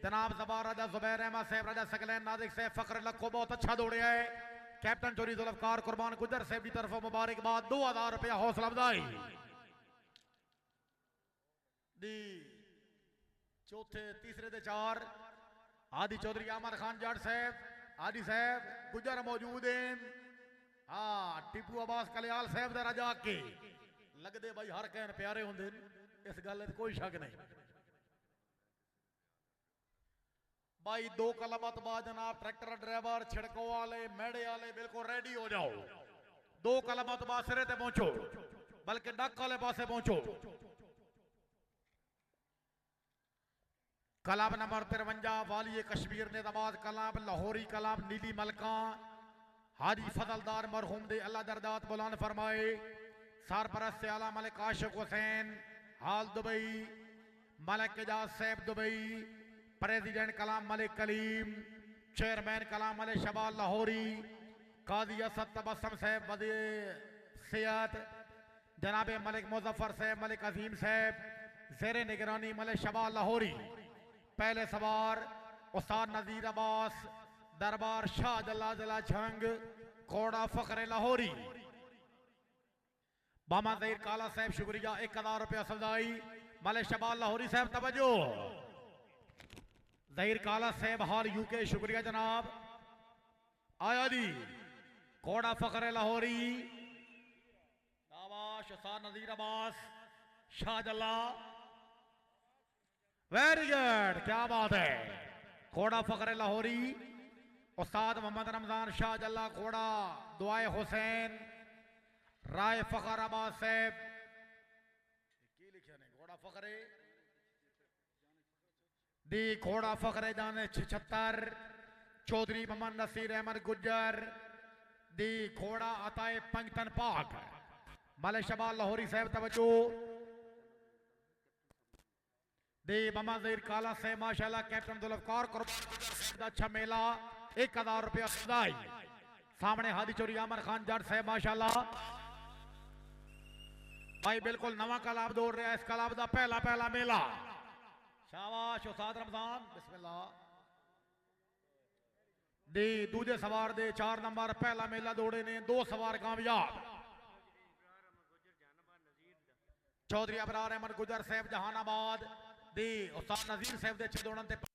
जनाब जबार राजा जुबैर अहमद साहब राजा सकलैन नाजिक साहब फखर लखो बहुत अच्छा दौड़े है। कैप्टन चोरी जुल्फकार कुर्बान गुजर साहब की तरफ मुबारकबाद 2000 रुपया हौसला अफजाई दी। चौथे तीसरे दे चार आदि चौधरी अहमद खान जट साहब आदि साहब गुजर मौजूद हैं। हाँ टिपू अब्बास कलियाल साहब दे राजा के लगते भाई हर कहन प्यारे होंगे इस गल कोई शक नहीं भाई। दो कलमत बाद जनाब ट्रैक्टर ड्राइवर छिड़को वाले मेड़े वाले बिल्कुल रेडी हो जाओ। दो कलमत बाद सिरे ते पहुंचो बल्कि डक वाले पासे पहुंचो। कलाब नंबर 53 वाली कश्मीर ने दबाद कलाब लाहौरी कलाब नीली मलका हाजी फजलदार मरहूम दे अल्लाह दरदात बुलंद फरमाए। सरपरस्त से आला मलिक आशिक हुसैन हाल दुबई मलिक एजाज साहब दुबई प्रेसिडेंट कलाम मलिक कलीम चेयरमैन कलाम मलिक शबाल लाहौरी काजी असद तबस्सम साहब वज़ी सियात जनाब मलिक मुजफ्फर साहब मलिक अजीम साहब ज़ेरे निगरानी मलिक शबाल लाहौरी। पहले सवार उस्ताद नजीर अब्बास दरबार शाह जल्ला जला झंग कोड़ा फखरे लाहौरी। बामा ज़हीर काला साहब शुक्रिया 1000 रुपया सदाई मलिक शबाल लाहौरी साहब तवज्जो। ज़हीर काला साहब हाल यूके शुक्रिया जनाब आया जी कोड़ा फखरे लाहौरी शाबाश उस्ताद नजीर अब्बास शाह जल्ला वेरी गुड क्या बात है। कोड़ा फखरे लाहौरी उस्ताद मोहम्मद रमजान शाह जल्ला कोड़ा दुआए हुसैन राय फखर अब्बास साहब की लिखा ने घोड़ा फखरे दी घोड़ा फखरे जाने 76 चौधरी मोहम्मद नसीर अहमद गुज्जर दी घोड़ा अताए पंजतन पाक मलिक शबाल लाहौरी साहब तवज्जो दी बमा ज़हीर काला से माशाल्लाह कैप्टन जुल्फकार कुर्बान अच्छा मेला 1000 रुपया सदाई सामने हादी चोरी आमर खान जट साहब माशाल्लाह भाई बिल्कुल नवा कलाब दौड़ रहा है। इस कलाब का पहला मेला शाबाश उस्ताद रमजान बिस्मिल्लाह दी दूजे सवार दे 4 नंबर पहला मेला दौड़े ने 2 सवार कामयाब चौधरी अबरार अहमद गुजर साहब जहानाबाद दी उस्ताद नजीर साहब दे अच्छे दौड़न ते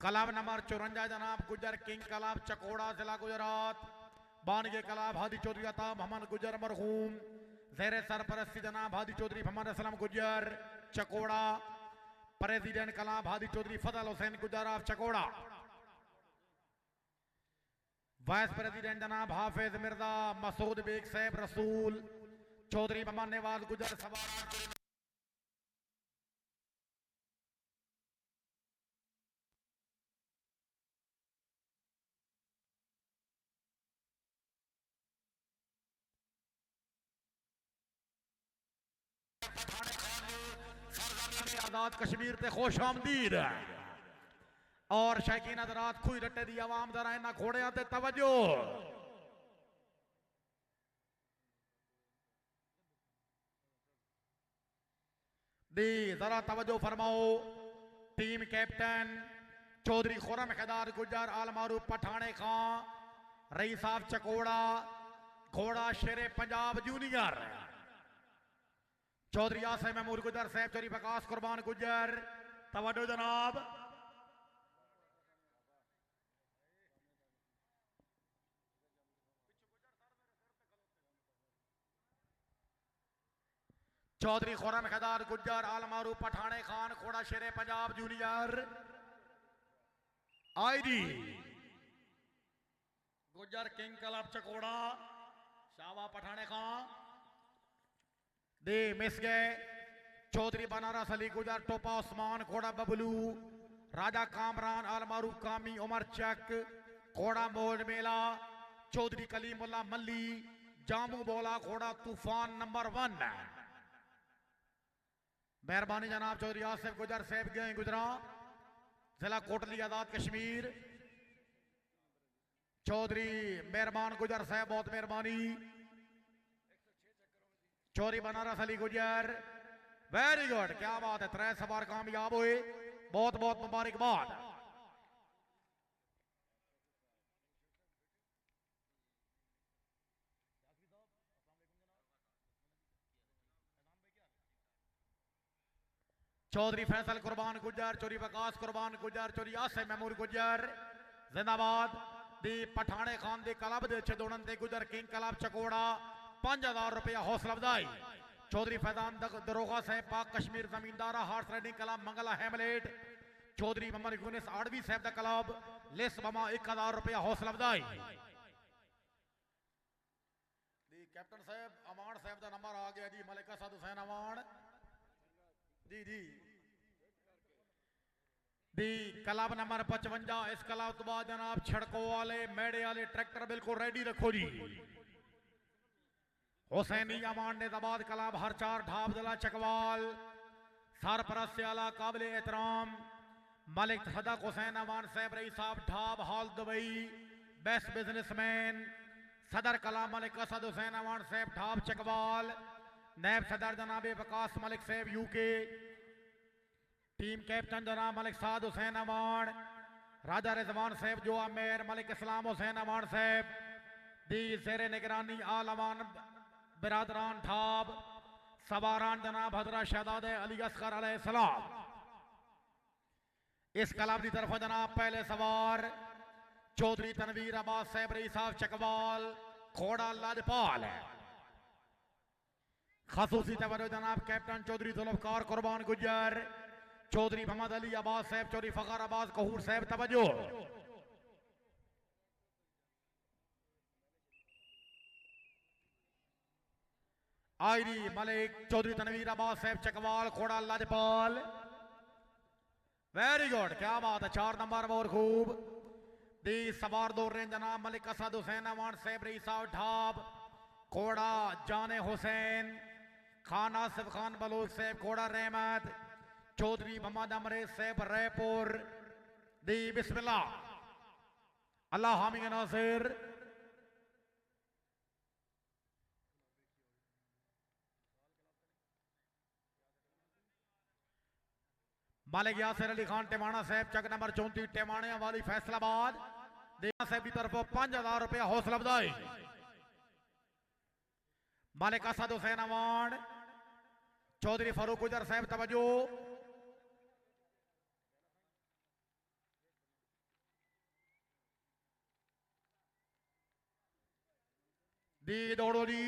कलाब नंबर 54 जनाब गुजर किंग कलाब चकोड़ा जिला गुजरात बानगे कलाब हादी चौधरी अता मोहम्मद गुजर मरहूम ज़ेरे सरपरस्ती जनाब हादी चौधरी मोहम्मद असलम गुजर चकोड़ा प्रेसिडेंट कलाब हादी चौधरी फजल हुसैन गुजर ऑफ चकोड़ा वाइस प्रेसिडेंट जनाब हाफिज मिर्जा मसूद बेग साहब रसूल चौधरी मोहम्मद नवाज गुजर सवार आजाद कश्मीर ते खुश आमदीद और शौकीन हज़रात खुई रट्टे दी आवाम जरा इन्हां घोड़ियां ते तवज्जो दी जरा तवज्जो फरमाओ। टीम कैप्टन चौधरी खुरम खिदार गुजर आल मारूफ पठाने खां रई साहब चकोड़ा घोड़ा शेरे पंजाब जूनियर चौधरी आसिम महमूद गुजर साहब चौधरी प्रकाश कुर्बान गुजर तवज्जो जनाब चौधरी खुरम खिदार गुजर आल मारूफ पठाने खान घोड़ा शेरे Punjab junior ID Gujar king club चकोड़ा शावा पठाने खान दे मिस गए चौधरी बनारस अली गुजर टोपा उस्मान घोड़ा बबलू राजा कामरान अल मारूफ कामी उमर चक घोड़ा मोड़ मेला चौधरी कलीमुल्ला मल्ली जामू बोला घोड़ा तूफान नंबर 1। मेहरबानी जनाब चौधरी आसिफ गुजर साहब गए गुजरा जिला कोटली आजाद कश्मीर। चौधरी मेहरबान गुजर साहब बहुत मेहरबानी। चौधरी बनारस अली गुजर वेरी गुड क्या बात है 3 सवार कामयाब हुए बहुत बहुत मुबारकबाद। चौधरी फैसल कुर्बान गुजर चौधरी वकास कुर्बान गुजर चौधरी आसिफ महमूद गुजर जिंदाबाद दी पठाने खान दी क्लब दे अच्छे दौड़न दे गुजर किंग क्लब चकोड़ा 5000 रुपया हौसला अफजाई। चौधरी फैजान दरोगा साहब पाक कश्मीर जमींदारा horse riding club Mangla hamlet Chaudhry Mohammad Younis आड़वी साहब दा क्लब लिस बमा 1000 रुपया हौसला अफजाई। दी कैप्टन साहब अमान साहब दा नंबर आ गया जी मलिक असद हुसैन अमान जी जी दी क्लब नंबर 55 इस क्लब तो बाद जनाब छड़को वाले मेड़े वाले ट्रैक्टर बिल्कुल रेडी रखो जी। हुसैनी अमान ने दबाद क्लब हर 4 ढाब जिला चकवाल सरपरस्त आला काबिल एहतराम मलिक सदक हुसैन अमान साहब रई साहब ढाब हॉल दुबई बेस्ट बिजनेसमैन सदर कला मलिक असद हुसैन अमान साहब ढाब चकवाल नैब सदर जनाब वकास मलिक साहब यूके टीम कैप्टन जनाब मलिक साद हुसैन अमान राजा रिजवान साहब जो आमेर मलिक इस्लाम हुसैन अमान साहब दी जेर निगरानी आल अमान बिरादरान ढाब सवारान जनाब हजरत शहजाद अली असगर अलैहिस्सलाम। इस क्लब की तरफ जनाब पहले सवार चौधरी तनवीर अब्बास साहब रई साहब चकवाल घोड़ा लाजपाल है। खसूसी तवज्जो जनाब कैप्टन चौधरी जुल्फकार कुर्बान गुजर चौधरी मोहम्मद अली अब्बास साहब चौधरी फखर अब्बास कहूर साहब तवज्जो। आईरी मलिक चौधरी तनवीर अब्बास साहब चकवाल घोड़ा लाजपाल वेरी गुड क्या बात है 4 नंबर बहुत खूब दी सवार दौर रहे जनाब मलिक असद हुसैन अमान साहब रई साहब ढाब घोड़ा जाने हुसैन खान आसिफ खान बलोच साहब घोड़ा रहमत चौधरी मोहम्मद अमरेज साहब रायपुर दी बिस्मिल्लाह अल्लाह हामी नासिर। मालिक यासिर अली खान टेमाना साहब चक नंबर 34 टेमाने वाली फैसलाबाद देना साहब की तरफ 5000 रुपया हौसला अफजाई। मालिक असद हुसैन अवान चौधरी फारूक गुजर साहब तवज्जो। दी दौड़ो जी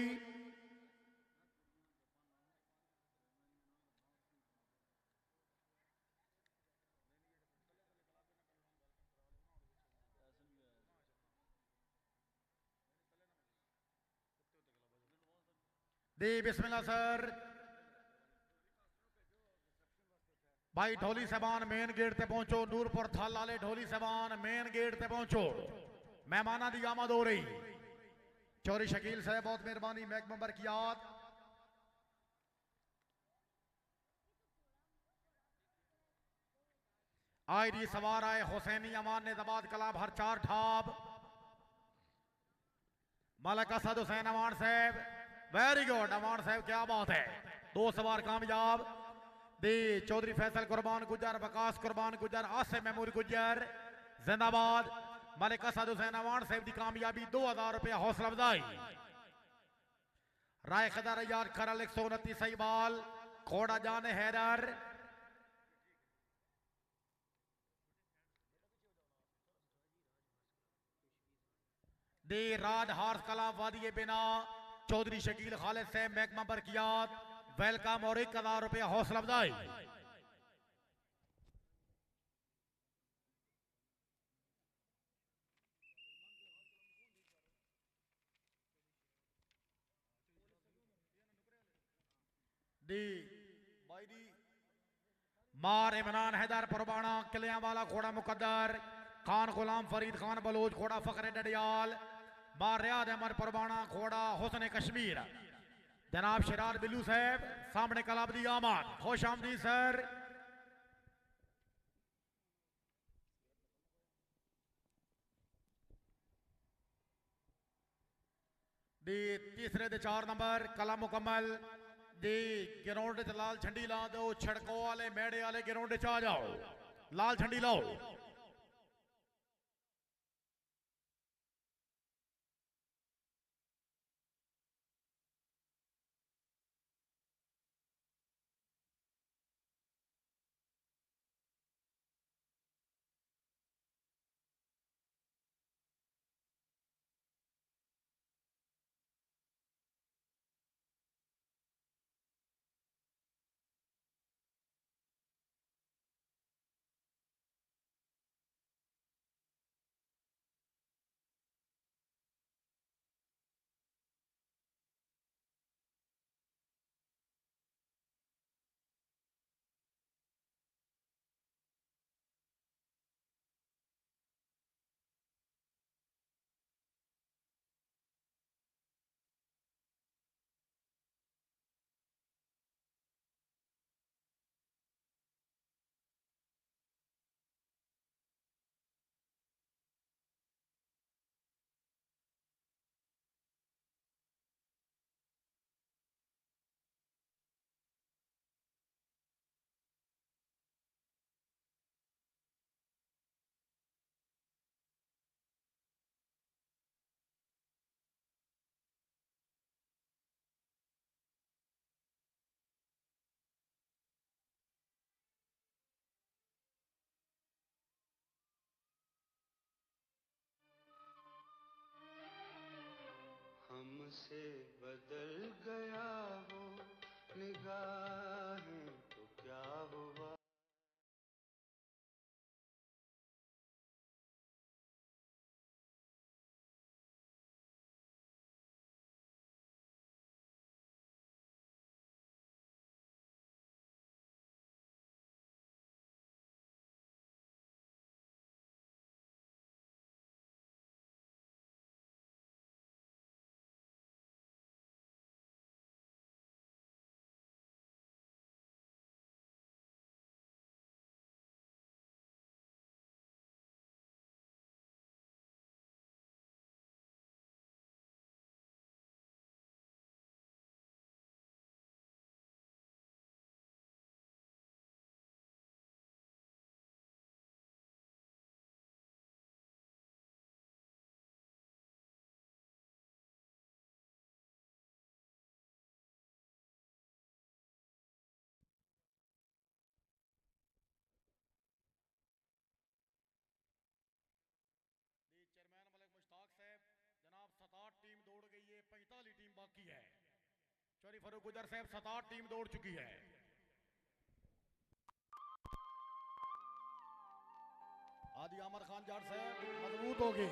दी बिस्मिल्लाह सर भाई ढोली सबान मेन गेट ते पहुंचो नूरपुर थल वाले ढोली सबान मेन गेट ते पहुंचो मेहमाना दी आमद हो रही। चौधरी शकील साहब बहुत मेहरबानी महक मेंबर की याद। आई दी सवार आए हुसैनी अमान ने दबाद कलाब हर 4 ठाब मलिक असद हुसैन अमान साहब वेरी गुड अमान साहब क्या बात है 2 सवार कामयाब दी चौधरी फैसल कुर्बान गुजर वकास कुर्बान गुजर आसिफ महमूद गुजर जिंदाबाद मलिक असद हुसैन अमान साहब की कामयाबी 2000 रुपया हौसला अफजाई। राय खदर यार खरल 129 सही बाल घोड़ा जाने हैदर दी राज हार्स कला वादी बिना चौधरी शकील खालिद साहब महकमा बरकियात वेलकम और 1000 रुपया हौसला अफजाई। दी भाई मार इमरान हैदर पुरबाना किलियां वाला घोड़ा मुकद्दर खान गुलाम फरीद खान बलोच घोड़ा फखरे डडियाल मार रियाद अहमद पुरबाना घोड़ा हुस्न कश्मीर जनाब शिरार बिल्लू साहब सामने कलाब दी आमद खुश आमदी सर। दी तीसरे दे 4 नंबर कला मुकम्मल दी ग्राउंड च लाल झंडी ला दो छड़को वाले मेड़े वाले ग्राउंड च आ जाओ लाल झंडी लाओ। हमसे बदल गया वो निगाहें तो क्या हुआ। चेयरमैन मलिक मुश्ताक साहब जनाब 67 टीम दौड़ गई है 45 टीम बाकी है। चौरी फरूक गुजर साहब 67 टीम दौड़ चुकी है। आदि आमर खान जाट साहब मजबूत हो गए।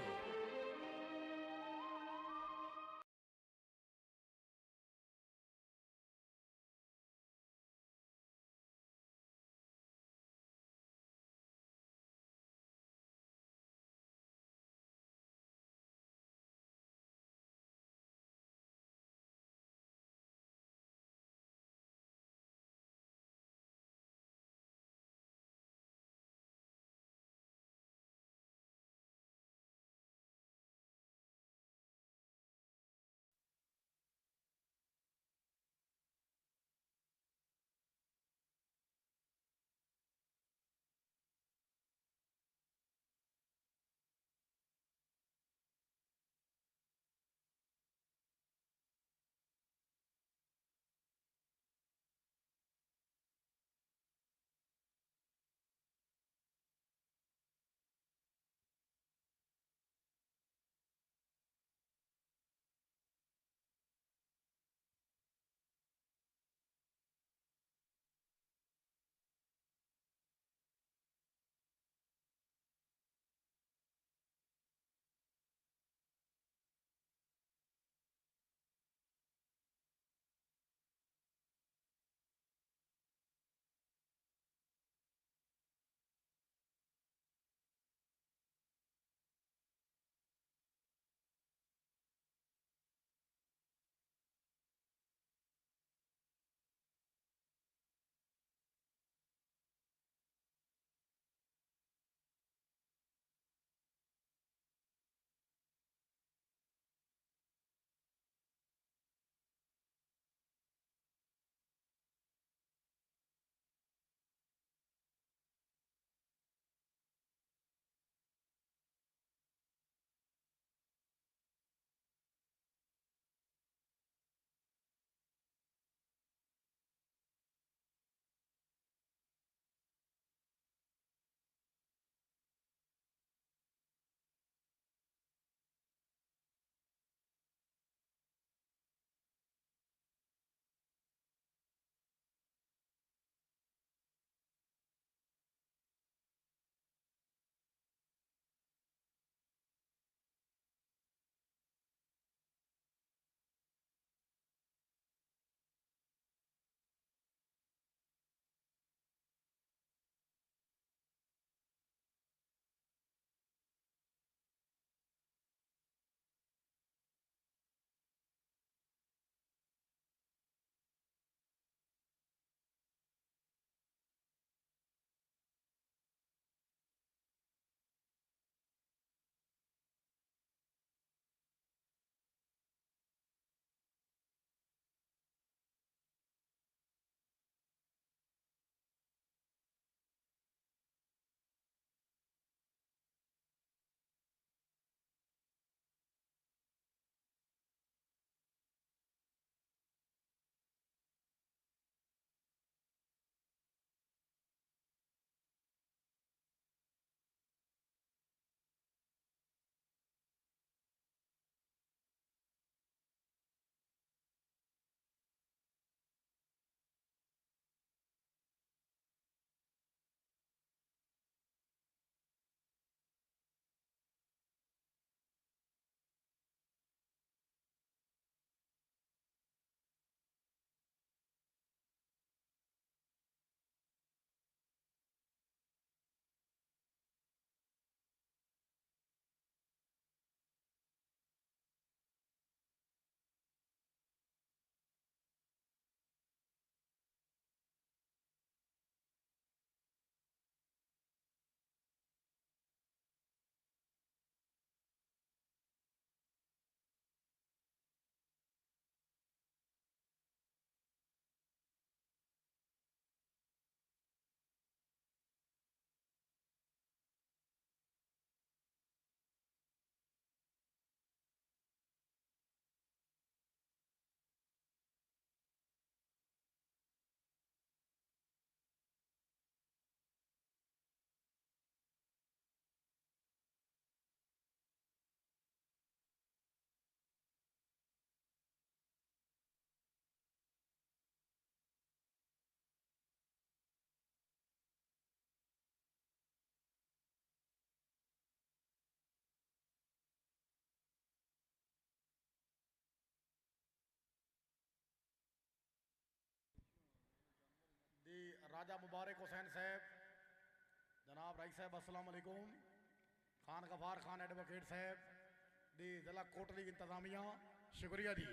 राजा मुबारक हुसैन साहब, जनाब राई साहब अस्सलाम वालेकुम, खान गफार खान एडवोकेट साहब दी जिला कोटली इंतजामिया, शुक्रिया जी।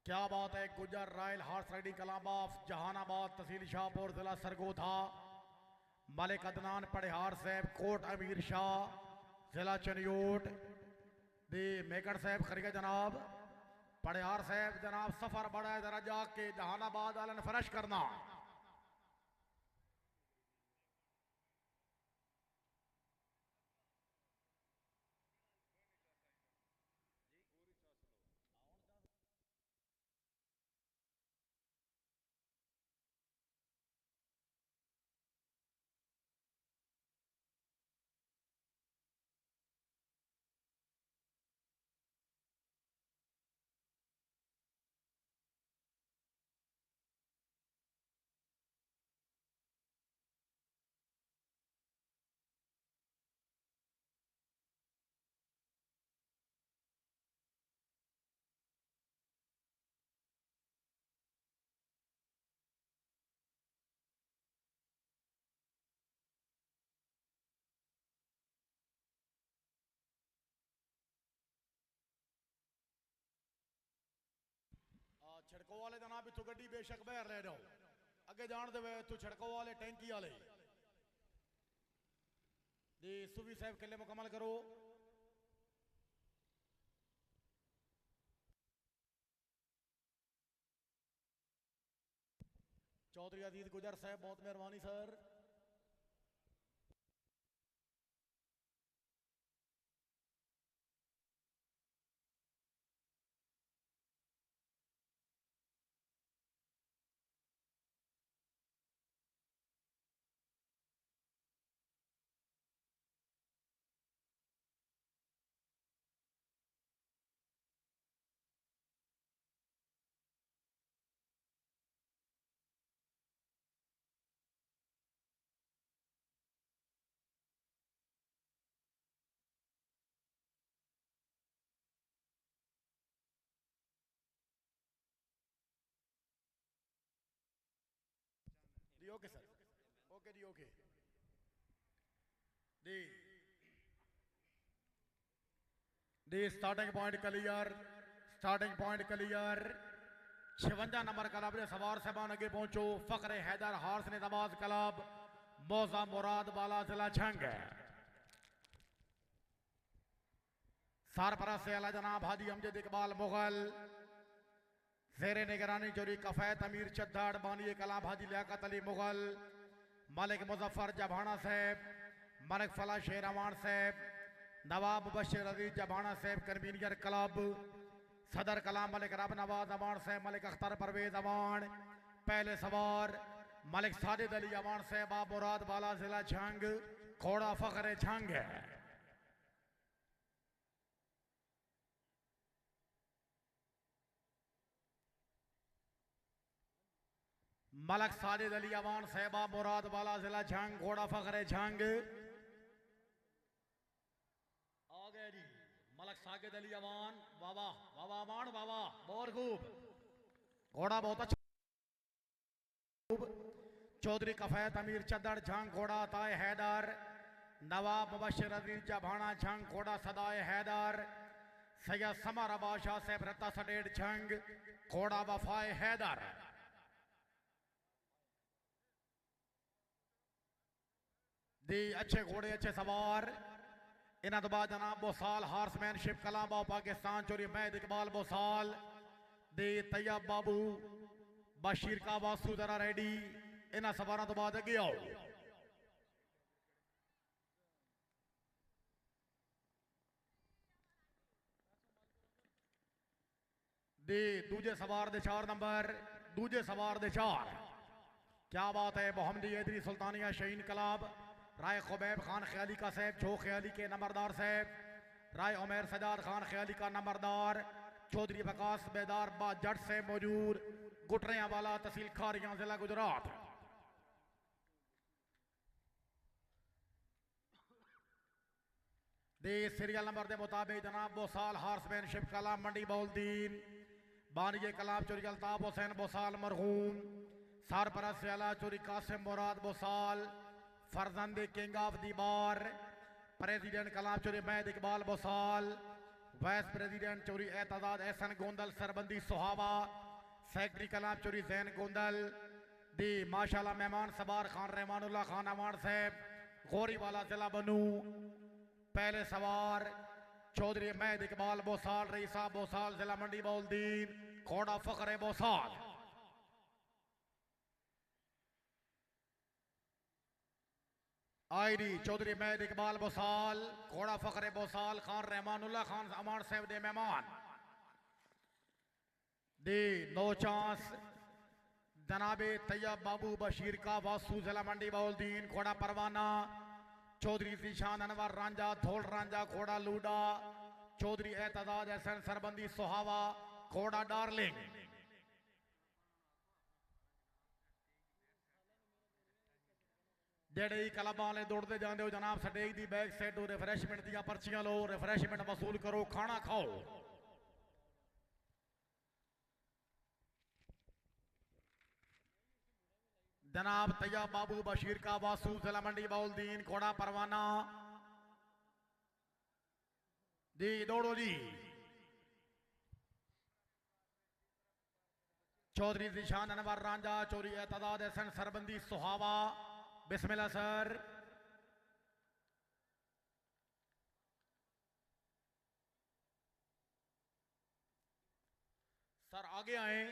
क्या बात है, Gujar royal horse riding club of Jahanabad, तहसील शाहपुर, जिला सरगोधा, मलिक अदनान पढ़ियार साहब, कोट अमीर शाह, जिला चनियोट दी मेकड़ साहब खरीगा जनाब पढ़ियार साहब, जनाब सफर बड़ा है, जरा जाके जहानाबाद वाले फरश करना। छिड़को वाले जनाब इतों गड्डी बेशक बहर ले जाओ, अगे जान दे तू छिड़को वाले टैंकी वाले दी सुबी साहब किले मुकम्मल करो। चौधरी अजीत गुजर साहब बहुत मेहरबानी सर। जी ओके सर, ओके जी ओके दी दी starting point clear, starting point clear. 56 number club के सवार साहबान अगे पहुंचो। फखरे हैदर हार्स ने नवाज क्लब, मौजा मुराद वाला जिला छंग, सरपरस्त से आला जनाब हाजी अमजद इकबाल मुगल, जेरे निगरानी जोरी कफैत अमीर चद्दाड़, बानी कलाम हाजी लियाकत अली मुगल, मलिक मुजफ्फर जभाना साहब, मलिक फला शेर अमान साहब, नवाब मुबशर अजीज जभाना साहब कन्वीनियर क्लब, सदर कलाम मलिक रब नवाज अमान साहब, मलिक अख्तर परवेज अमान, पहले सवार मलिक साजिद अली अमान साहब, आप मुराद वाला जिला छंग, घोड़ा फखरे छंग है। मलक साजिद अली अमान साहबा मुराद वाला जिला झंग, घोड़ा फखरे झंग आ गए जी। मलक साजिद अली अमान, बाबा बाबा अमान बाबा बहुत खूब, घोड़ा बहुत अच्छा। चौधरी कफैत अमीर चद्दड़ झंग, घोड़ा ताए हैदर, नवाब मुबशर अजीज जभाना झंग, घोड़ा सदाए हैदर, सैयद समर बादशाह साहब रत्ता सडेड झंग, घोड़ा वफाए हैदर। दी अच्छे घोड़े अच्छे सवार। इन्हों तो बाद जनाब बोसाल हार्समैनशिप कलाम पाकिस्तान चोरी महद इकबाल बोसाल दी तैयब बाबू बशीर का वासू जरा रेडी। इन्होंने सवार तो बाद अगे आओ। दी दूजे सवार दे 4 नंबर, दूजे सवार दे 4। क्या बात है, मोहम्मदी हैदरी सुल्तानिया शहीन कलाब, राय खुबैब खान ख्याली का साहब, छो ख्याली के नंबरदार साहब, राय उमैर सजाद खान ख्याली का नंबरदार, चौधरी वकास बेदार बा जट से मौजूद, गुटरियां वाला तहसील खारियां जिला गुजरात। दे सीरियल नंबर के मुताबिक जनाब बोसाल हार्समैनशिप कलाम मंडी बौलदीन, बानिए कलाम चोरी अल्ताफ हुसैन बोसाल मरहूम, सरपरस्त आला चोरी कासिम मुराद बोसाल, फरजंद king of the bar, president कलाम चोरी मैद इकबाल बोसाल, वाइस प्रेसिडेंट चोरी एतजाज एहसन गोंदल सरबंदी सुहावा, सेक्रेटरी कलाम चोरी जैन गोंदल, दी माशाल्लाह मेहमान सबार खान रहमानुल्लाह खान अवान साहब गोरी वाला जिला बनू। पहले सवार चौधरी मैद इकबाल बोसाल रईसा बोसाल जिला मंडी बौलदीन, घोड़ा फखरे बोसाल। आईडी चौधरी मैद इकबाल बोसाल, घोड़ा फखरे बोसाल, खान रहमानुल्लाह खान अमान साहब दे मेहमान। दे नो चांस जनाबे तैयब बाबू बशीर का वासू जिला मंडी बौलदीन, घोड़ा परवाना, चौधरी जीशान अनवर रांझा धोल रांझा घोड़ा लूडा, चौधरी एतजाज एहसन सरबंदी सुहावा घोड़ा डार्लिंग। जेडे ही क्लब वाले दौड़ते जाते हो जनाब स्टेज की बैक साइड रिफ्रैशमेंट दियां पर्चियां लो, रिफ्रैशमेंट वसूल करो, खाना खाओ। जनाब तैयब बाबू बशीर का वासू जिला मंडी बौलदीन, घोड़ा परवाना जी, दौड़ो जी। चौधरी जिशान अनवर रांझा, चौधरी एतजाज एहसन सरबंदी सुहावा, बिस्मिल्लाह सर। सर आगे आए।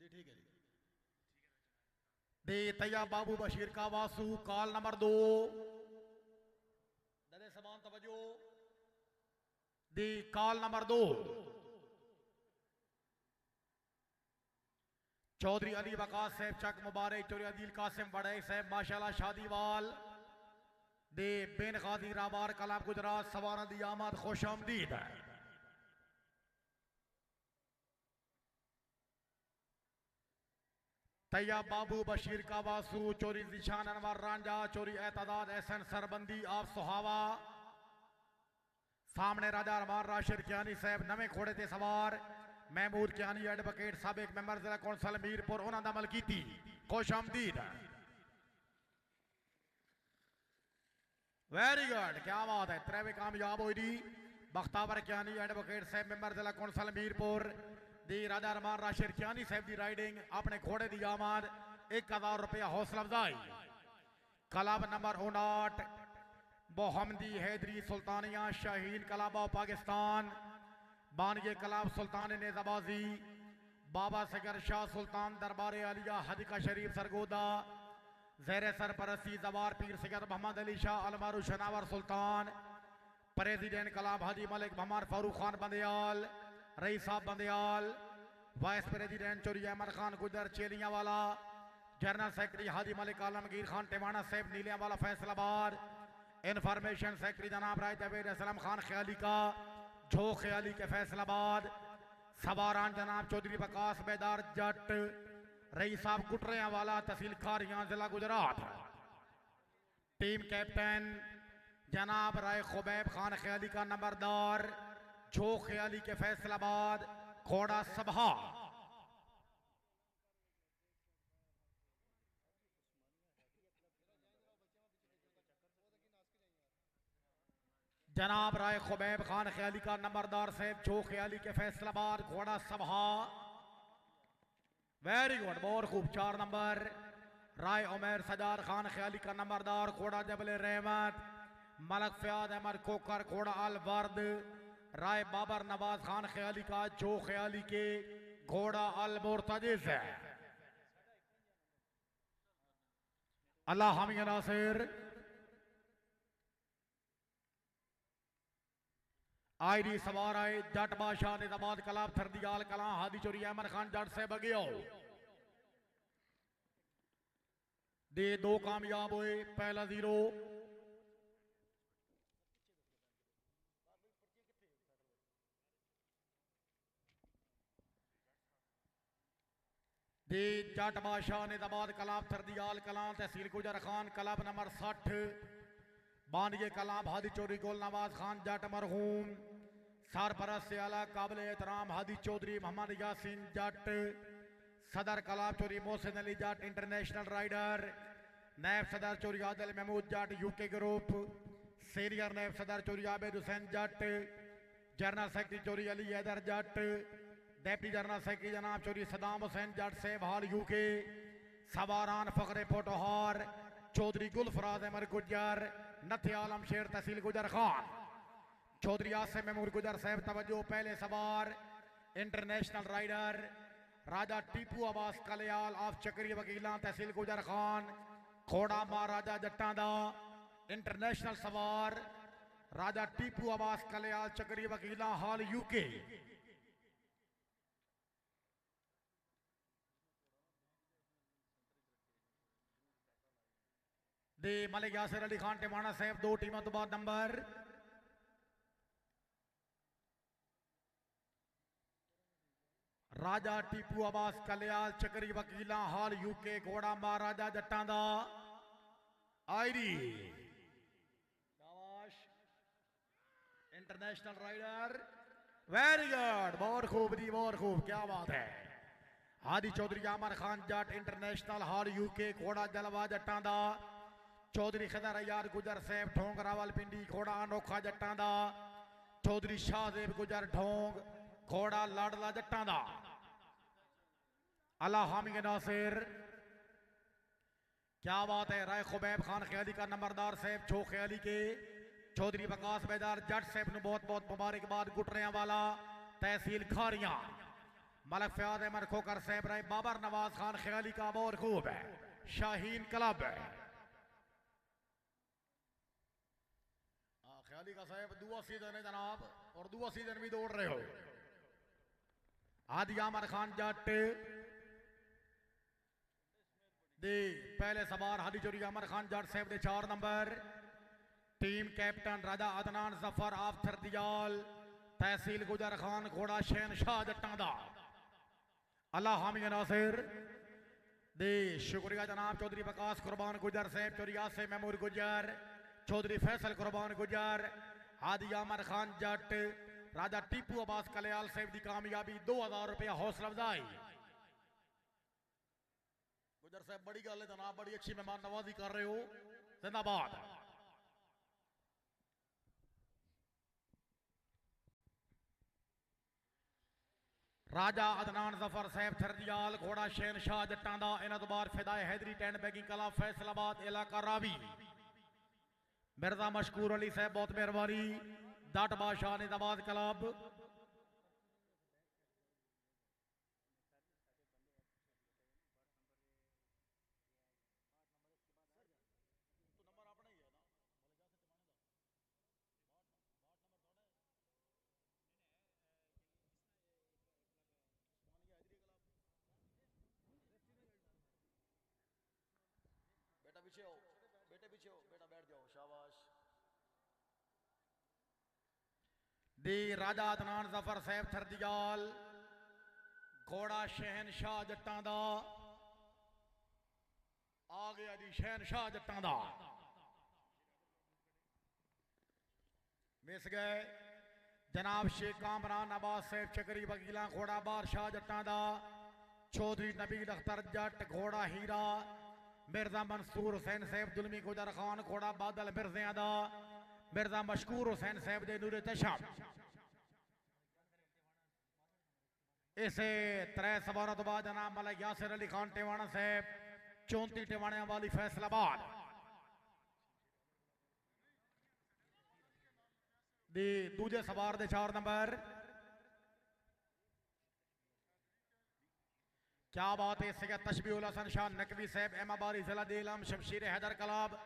ठीक है जी। दे तैयब बाबू बशीर का वासू कॉल नंबर 2, ददे समान तवज्जो, दी कॉल नंबर 2 चौधरी अली वकास साहब चक मुबारक, चौधरी अदील कासिम बड़े साहब माशाल्लाह शादीवाल, दे बिन गाजी राबार कलाम गुजरात सवार दी आमद खुश आमदीद है। तैयब बाबू बशीर का वासू, चोरी जिशान अनवर रांझा, चोरी एतजाज एहसन सरबंदी आप सुहावा, सामने राजा अरमान राशिद कियानी साहब नवे घोड़े ते सवार, महमूद कियानी एडवोकेट साबिक मेंबर जिला कौंसल मीरपुर, उन्होंने अमल की थी, खुश आमदीद। वेरी गुड, क्या बात है, त्रेवे कामयाब हुई। बख्तावर कियानी एडवोकेट साहब मेंबर जिला कौंसल मीरपुर, दी राजा अरमान राशिद कियानी साहब की राइडिंग, अपने घोड़े की आमद 1000 रुपया हौसला अफजाई। Club number 59 Mohammadi Haidari Sultania Shaheen club of Pakistan, बानिए क्लब सुल्तान नेज़ाबाजी, बाबा सगर शाह सुल्तान दरबार आलिया हदीका शरीफ सरगोदा, ज़ेर सरपरस्ती जवार पीर सगर मोहम्मद अली शाह अलमारू शनावर सुल्तान, प्रेसिडेंट क्लब हाजी मलिक भमार फारूक खान बंदयाल, रईस साहब बंदयाल, वाइस प्रेसिडेंट चौधरी अहमद खान गुजर चेलियां वाला, जनरल सेक्रेटरी हाजी मलिक आलमगीर खान टेवाना साहब नीलिया वाला फैसलाबाद, इंफॉर्मेशन सेक्रेटरी जनाब राय जवेद असलम खान ख्याली का झो ख्याली के फैसलाबाद, सवारान जनाब चौधरी वकास बेदार जट, रईस साहब गुटरियां वाला तहसील खारियां जिला गुजरात। टीम कैप्टन जनाब राय खुबैब खान ख्याली का नंबरदार, झो ख्याली के फैसलाबाद, घोड़ा सभा। जनाब राय खुबैब खान ख्याली का नंबरदार साहब झो ख्याली के फैसलाबाद, घोड़ा सभा। वेरी गुड, बहुत खूब। 4 नंबर राय उमर सजार खान ख्याली का नंबरदार, घोड़ा जबल रहमत, मलक फयाद अहमद कोकर घोड़ा अल वर्द, राय बाबर नवाज खान ख्याली का जो ख्याली के घोड़ा अल मुर्तजिज है। अल्लाह हामी नासिर। आईडी सवार आए जट बादशाह निजामाबाद कलाब थरदियाल कला हादी चोरी अहमद खान जट से बगियो दे 2 कामयाब हुए पहला 0 दे जट बादशाह निजामाबाद कलाब थरदियाल कला तहसील गुजर खान क्लब नंबर 60 बानिए कलाम हादी चौधरी गोल नवाज खान जट मरहूम सरपरस्त से आला काबिल एहतराम हादी चौधरी मोहम्मद यासीन जट सदर कलाब चौधरी मोहसिन अली जट इंटरनेशनल राइडर नायब सदर चौधरी आदिल महमूद जट यूके ग्रुप सीनियर नायब सदर चौधरी आबिद हुसैन जट जनरल सेक्रेटरी चौधरी अली हैदर जट डिप्टी जनरल सेक्रेटरी जनाब चौधरी सदाम हुसैन जट सेब हाल यूके सवारान फखरे पोटोहार चौधरी गुलफराज अहमद गुजर नथे आलम शेर तहसील गुजर खान चौधरी आसिम महमूद गुजर साहब तवज्जो पहले सवार international rider Raja Tipu Abbas Kalyal of Chakri Wakila तहसील गुजर खान खोड़ा महाराजा जट्टां दा इंटरनेशनल सवार राजा टीपू अब्बास कलयाल चक्री वकीला हाल यूके दे मलिक यासिर अली खान टिमाना साहब 2 टीमों तो बाद नंबर राजा टीपू अब्बास कलयाल चक्री वकीला हाल यूके घोड़ा महाराजा जट्टां दा आईडी शाबाश इंटरनेशनल राइडर वेरी गुड बहुत खूब जी बहुत खूब क्या बात है हादी चौधरी आमर खान जट इंटरनेशनल हाल यूके घोड़ा जलवा जट्टां दा चौधरी खदर अयार गुजर साहब ढोंग रावलपिंडी घोड़ा अनोखा जट्टां दा चौधरी शाहजेब गुजर ढोंग घोड़ा लाडला जट्टां दा अला हामिद नासिर क्या बात है राय खुबैब खान ख्याली का नंबरदार साहब छो ख्याली के चौधरी वकास बेदार जट साहब ने बहुत बहुत मुबारकबाद गुटरियां वाला तहसील खारियां मलक फयाद अहमद खोकर साहब राय बाबर नवाज खान ख्याली का बहुत खूब है शाहीन क्लब है ख्याली का साहब दुआ सीजन है जनाब और दुआ सीजन भी दौड़ रहे हो आदि आमर खान जट दे पहले सवार हादी चोरी आमर खान जट साहब दे 4 number team captain Raja Adnan Zafar of थरदियाल तहसील गुजर खान घोड़ा शहनशाह जट्टां दा अल्लाह हामिद नासिर दे शुक्रिया जनाब चौधरी वकास कुर्बान गुजर साहब चौधरी आसिम महमूद गुजर चौधरी फैसल कुर्बान गुजर हादी आमर खान जट राजा टीपू अब्बास कलयाल साहब की कामयाबी 2000 रुपया हौसला अफजाई गुजर साहब बड़ी गल है जनाब बड़ी अच्छी मेहमान नवाजी कर रहे हो जिंदाबाद राजा अदनान जफर साहब थरदियाल घोड़ा शहनशाह जट्टां दा इन्हां तो बाद फिदाए हैदरी टेंट बैगिंग कला फैसलाबाद इलाका रावी मिर्जा मशकूर अली साहब बहुत मेहरबानी जट बादशाह निजामाबाद क्लब बेटा पीछे हो बेटे पीछे हो बेटा बैठ जाओ शाबाश दी राजा अदनान जफर साहब थरदियाल घोड़ा शहनशाह जट्टां दा आ गया जी शहनशाह जट्टां दा मिस गए जनाब शेख कामरान नवाज साहब चक्री वकीला घोड़ा बादशाह जट्टां दा चौधरी नबील अख्तर जट घोड़ा हीरा मिर्जा मंसूर हुसैन साहब दुलमी गुजर खान घोड़ा बादल मिर्जियां दा मिर्जा मशकूर हुसैन साहब दे नूरे तशम इसे 3 सवारों तो बाद जनाब मलिक यासिर अली खान टिवाणा साहब 34 टिवाणियां वाली फैसलाबाद दी दूजे सवार दे 4 नंबर क्या बात है इससे तशबीहुल हसन शाह नकवी साहब एमाबारी जिला देलम शमशीर हैदर कलाब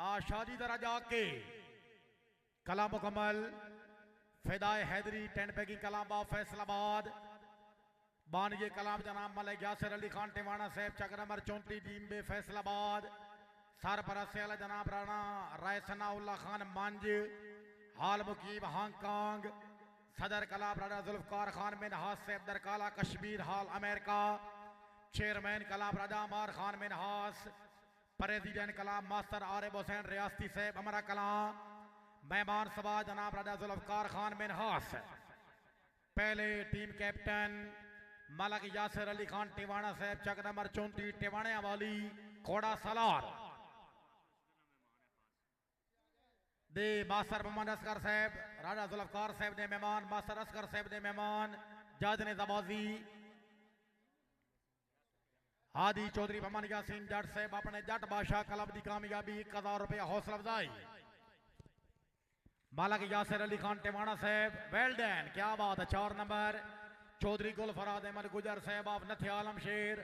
आशादी दरा जाके कला मुकम्मल फिदाए हैदरी टेंट पैकिंग कलाम फैसलाबाद, बानगे कलाम जनाब मलिक यासिर अली खान टिवाणा साहब चक नंबर 34 टीम बे फैसलाबाद, सरपरस्त आला जनाब राणा राय सनाउल्ला खान मंज हाल मुकीम हांगकांग, सदर कलाम राणा जुल्फकार खान मिनहास साहब दरकाला कश्मीर हाल अमेरिका, चेयरमैन कलाम राजा अमार खान मिनहास, प्रेसिडेंट कलाम मास्टर आरिफ हुसैन रियासती साहब अमरा कलाम, मेहमान सभा जनाब राजा जुल्फकार खान मिनहास, पहले टीम कैप्टन मलिक यासिर अली खान टिवाणा साहब चक नंबर 34 टिवाणे वाली घोड़ा सलार दे मास्टर मोहम्मद असगर साहब राजा जुल्फकार साहब ने मेहमान, मास्टर असगर साहब ने मेहमान, जज ने दबाजी हादी चौधरी मोहम्मद यासीन जट साहब अपने जट बादशाह क्लब की कामयाबी 1000 रुपया हौसला अफजाई, मलिक यासिर अली खान टिवाणा साहब वेल डन, क्या बात है। 4 नंबर चौधरी गुल फराद अहमद गुजर साहब ऑफ नथियालम शेर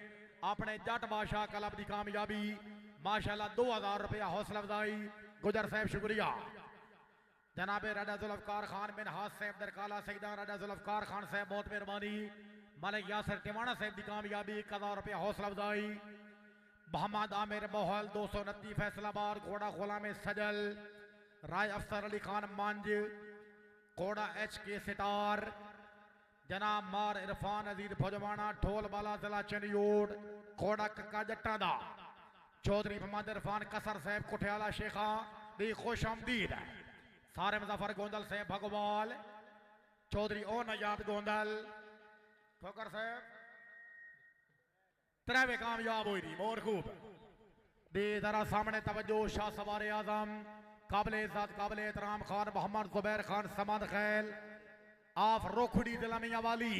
अपने जट बादशाह क्लब की कामयाबी माशाल्लाह 2000 रुपया हौसला अफजाई, गुजर साहब शुक्रिया। जनाबे राजा जुल्फकार खान बिन हास साहब दरकाला सईदा राजा जुल्फकार खान साहब बहुत मेहरबानी, मलिक यासिर टिवाणा साहब की कामयाबी 1000 रुपया हौसला अफजाई, मोहम्मद आमिर मोहल 229 फैसलाबाद घोड़ा खोला में सजल, राय अफसर अली खान मंज घोड़ा HK सितार, जनाब मार इरफान अजीज फौजवाना ठोल बाला जिला चंडियोड़ घोड़ा कक्का जट्टा दा, चौधरी मोहम्मद इरफान कसर साहब कुठियाला शेखा दी खुश आमदीद है, सारे मुजफ्फर गोंदल साहब भगवाल, चौधरी ओ नजात गोंदल ठोकर साहब त्रैवे कामयाब हुई मोर खूब दे जरा सामने तवज्जो शाह सवार आजम काबिल इज्जत काबिल एहतराम खान मोहम्मद जुबैर खान समद खैल आप रोखड़ी जिला मियां वाली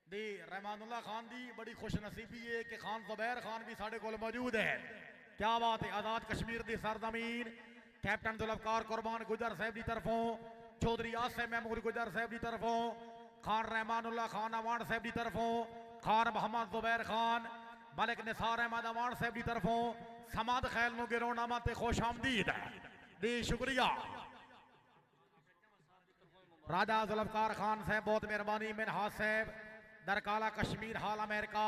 दी रहमानुल्लाह खान दी बड़ी खुश नसीबी है कि खान जुबैर खान भी साढ़े कोल मौजूद है, क्या बात है। आजाद कश्मीर की सरजमीन कैप्टन जुल्फकार कुर्बान गुजर साहब की तरफों, चौधरी आसिम महमूद गुजर साहब की तरफों, खान रहमानुल्लाह खान अवान साहब की तरफों, खान मोहम्मद जुबैर खान मलिक निसार अहमद अवान साहब की तरफों समाद खैल नु गिरोनामा ते खुश आमदीद है दी शुक्रिया। राजा जुल्फकार खान साहब बहुत मेहरबानी, मिनहास साहब दरकाला कश्मीर हाल अमेरिका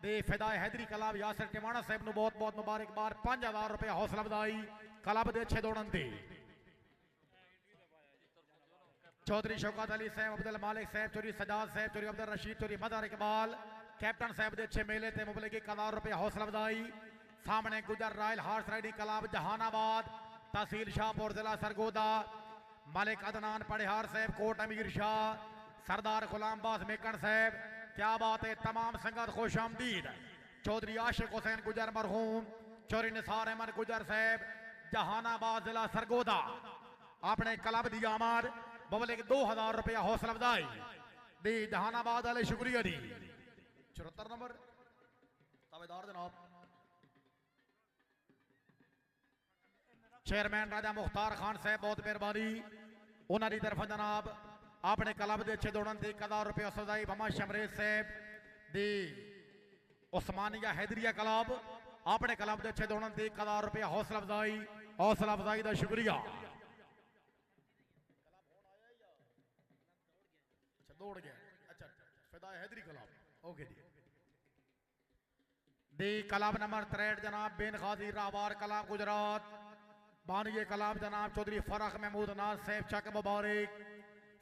दे फिदाए हैदरी क्लब यासिर टिवाणा साहब नु बहुत बहुत मुबारकबाद, 5000 रुपया हौसला अफजाई क्लब दे अच्छे दौड़न दी। चौधरी शौकत अली साहब अब्दुल मालिक साहब चौधरी सजाद साहब चौधरी अब्दुल रशीद चौधरी मदर इकबाल कैप्टन साहब दे अच्छे मेले ते मुबलिक 1000 रुपया हौसला अफजाई, सामने Gujar royal horse riding club Jahanabad तहसील शाहपुर जिला सरगोदा, मलिक अदनान पड़िहार साहब कोट अमीर शाह सरदार गुलाम बास मेकन साहब, क्या बात है। तमाम संगत खुश आमदीद, चौधरी आशिक हुसैन गुजर मरहूम चौधरी निसार अहमद गुजर साहब जहानाबाद जिला सरगोदा अपने क्लब दी आमद मुबलिक 2000 रुपया हौसला अफजाई दी जहानाबाद वाले शुक्रिया दी। 74 नंबर ताबेदार जनाब चेयरमैन राजा मुख्तार खान साहब बहुत मेहरबानी, उन्होंने तरफ जनाब अपने क्लब के अच्छे दौड़न की 1000 रुपया सजाई, मोहम्मद शमरेज साहब दी उस्मानिया हैदरिया क्लब अपने क्लब के अच्छे दौड़न की 1000 रुपया हौसला अफजाई का शुक्रिया। दौड़ गया अच्छा फिदाए Hydari club okay ji the club number 63 जनाब बिन खाजी राहवार क्लब गुजरात, बानिए क्लब जनाब चौधरी फरख महमूद नाज साहब चक मुबारक,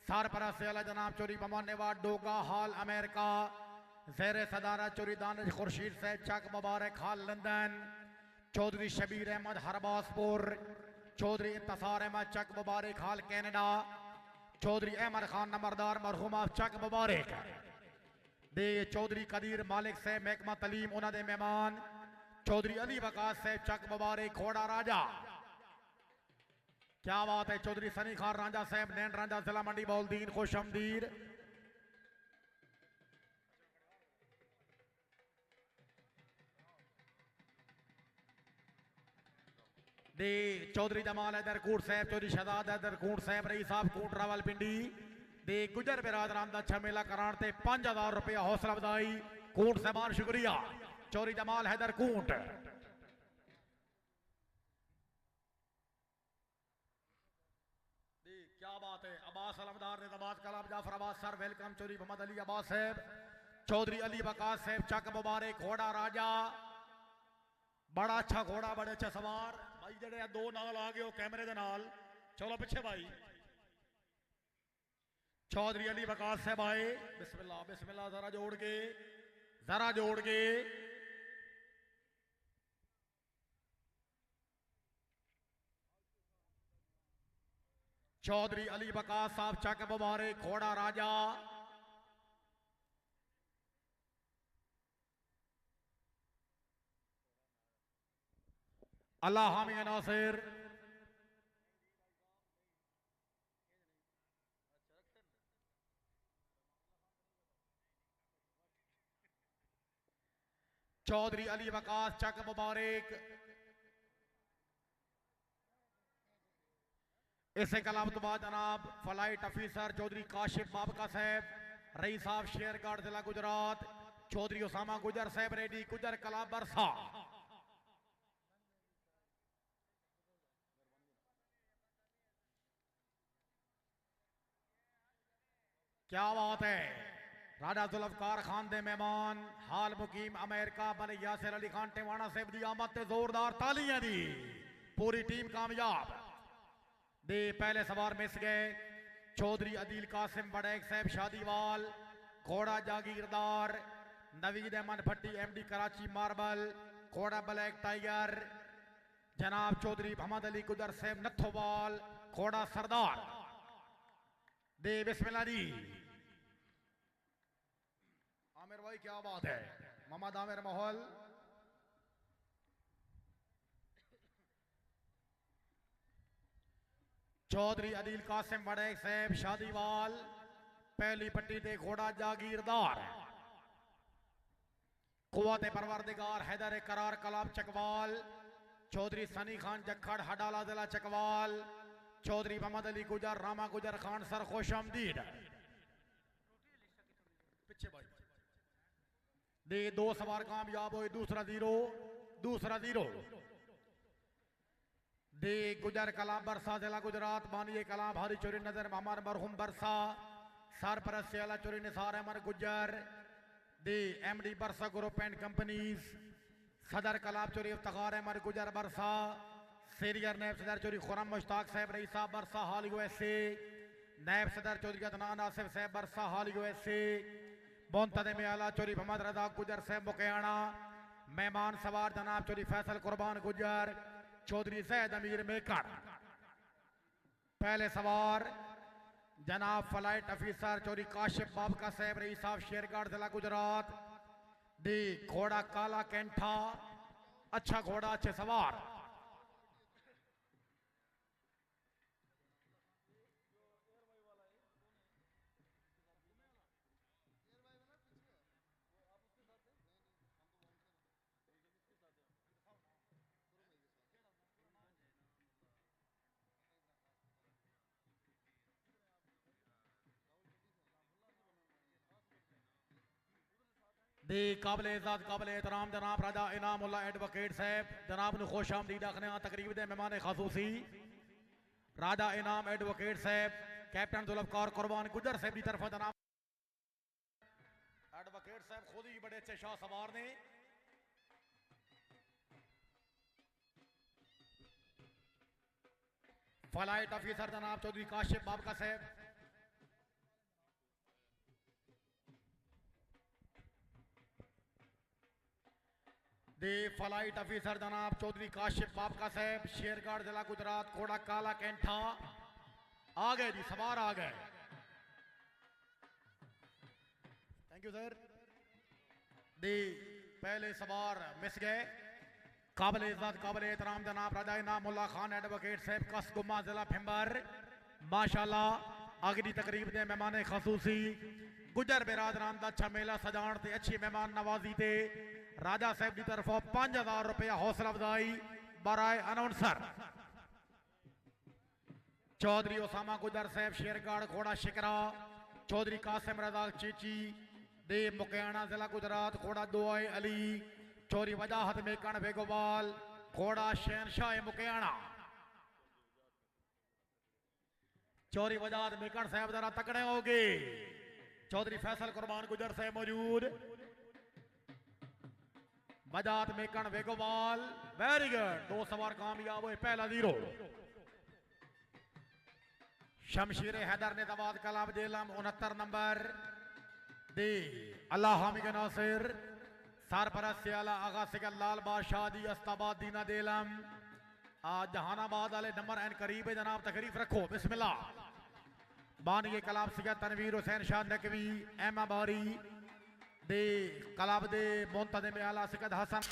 सरपरस्त आला जनाब चौधरी मोहम्मद नेवाज डोगा हाल अमेरिका, ज़ेरे सदारत चौधरी दानिश खुर्शीद साहब चक मुबारक हाल लंदन, चौधरी शबीर अहमद हरबासपुर, चौधरी इंतसार अहमद चक मुबारक हाल कैनेडा, चौधरी अहमद खान नंबरदार मरहूम चक मुबारक दे, चौधरी कदीर मालिक साहब महकमा तलीम उन्होंने मेहमान, चौधरी अली वकास साहब चक मुबारक घोड़ा राजा, क्या बात है। चौधरी सनी खान रांझा साहब नैन रांझा जिला मंडी बौलदीन खुश आमदीद, दे चौधरी जमाल हैदर कूट साहब चौधरी शहजाद हैदर कूट साहब रही साहब कूट रावलपिंडी दे गुजर बिरादरान का अच्छा मेला कराने ते 5000 रुपया हौसला अफजाई कूट साहबान शुक्रिया। चौधरी जमाल हैदर कूट क्या बात है। हौसलादार निजामात कलाम जाफराबाद सर वेलकम चौधरी मोहम्मद अली अब्बास साहब चौधरी अली बकास साहब चक मुबारक घोड़ा राजा बड़ा अच्छा घोड़ा बड़े अच्छे सवार भाई जड़े दो नाल आ गए हो कैमरे दे नाल चलो पिछे भाई चौधरी अली बकास साहब आए बिस्मिल्लाह बिस्मिल्लाह जरा जोड़ के चौधरी अली बकास साहब चक मुबारक घोड़ा राजा अल्लाह हामी नासिर चौधरी अली बकास चक मुबारक इसे कलाम तो बाद जनाब फ्लाइट ऑफिसर चौधरी काशिफ बाबका साहब रई साहब शेरगढ़ जिला गुजरात चौधरी उसामा गुजर साहब रेडी गुजर कला बरसा क्या बात है राजा जुल्फकार खान दे मेहमान हाल मुकीम अमेरिका बने यासिर अली खान टेवाना साहब दी आमद ते जोरदार तालियां दी पूरी टीम कामयाब दे पहले सवार मिस गए चौधरी अदील कासिम बड़ैक साहब शादीवाल घोड़ा जागीरदार नवीद अहमद भट्टी एमडी कराची मार्बल घोड़ा ब्लैक टाइगर जनाब चौधरी मोहम्मद अली गुजर साहब नथोवाल घोड़ा सरदार दे बिस्मिल्लाह जी आमिर भाई क्या बात है मोहम्मद आमिर माहौल चौधरी अदील कासिम बड़ैक साहब शादीवाल पहली पट्टी दे घोड़ा जागीरदार कुव्वत परवरदिगार हैदर करार कलाम चकवाल चौधरी सनी खान जखड़ हडाला जिला चकवाल चौधरी मोहम्मद अली गुजर रामा गुजर खान सर खुश आमदीद पीछे भाई दे दो सवार कामयाब हुए दूसरा जीरो दे गुजर कलाम बरसा जिला गुजरात मानिए कलाम भारी चोरी नजर मोहम्मद मरहूम बरसा सरपरस्त से चोरी निसार अहमद गुजर दे एमडी बरसा ग्रुप एंड कंपनीज सदर कलाम चोरी इफ्तिखार अहमद गुजर बरसा सीनियर नायब सदर चौधरी खुरम मुश्ताक साहब रईस साहब बरसा हाल यूएसए नायब सदर चौधरी अदनान आसिफ साहब बरसा हाल यूएसए मुंतज़िम आला चौधरी मोहम्मद रजा गुजर साहब मुकैयाना मेहमान सवार जनाब चौधरी फैसल कुर्बान गुजर चौधरी जैद अमीर मेकर पहले सवार जनाब फ्लाइट ऑफिसर चौधरी काशिफ बाबका साहब रईस साहब शेरगढ़ जिला गुजरात दी घोड़ा काला कैंठा अच्छा घोड़ा अच्छे सवार दी काबिल इज़्ज़त काबिल एहतराम जनाब राजा इनामुल्लाह एडवोकेट साहब जनाब ने खुश आमदीद आखने तकरीब दे मेहमान खासूसी राजा इनाम एडवोकेट साहब कैप्टन जुल्फकार कुर्बान गुजर साहब की तरफ जनाब एडवोकेट साहब खुद ही बड़े अच्छे शाह सवार ने फ्लाइट ऑफिसर जनाब चौधरी काशिफ बाबका साहब दे फ्लाइट ऑफिसर जनाब चौधरी काशिफ बाबका साहब शेरगढ़ जिला गुजरात घोड़ा काला कैंठा आ गए जी सवार आ गए थैंक यू सर दे पहले सवार मिस गए काबिल इज़्ज़त काबिल एहतराम जनाब राजा इनामुल्लाह खान एडवोकेट साहब कसगुमा जिला फिम्बर माशाल्लाह अगली तकरीब दे मेहमान खसूसी गुजर बिरादरान का अच्छा मेला सजाण ते अच्छी मेहमान नवाजी ते राजा साहब की तरफ 5000 रुपया हौसला अफजाई बराए अनाउंसर चौधरी उसामा गुजर साहब शेरगढ़ घोड़ा शिकरा चौधरी कासिम रजा चीची दे मुकैयाना जिला गुजरात घोड़ा दुआए अली चौधरी वजाहत मेकन बेगोवाल घोड़ा शहनशाह मुकैयाना चौधरी वजाद मेकड़ साहब जरा तकड़े होगे। चौधरी फैसल कुर्बान गुजर साहब मौजूद। बजात मेकड़ वेगोवाल वेरी गुड, 2 सवार कामयाब हुए, पहला 0। शमशीर हैदर ने दबाद कलाम जेलम 69 नंबर दे अल्लाह हामी के नासिर सरपरस्त से आला आगा सिकल लाल बादशाह दी अस्ताबाद दीना देलम। आज जहानाबाद वाले नंबर एन करीब है जनाब, तकरीफ रखो बिस्मिल्लाह। बानिए कलाब सिका तनवीर हुसैन शाह नकवी एमा बारी दे कलाब दे मुंतज़िम में आला सिकत हसन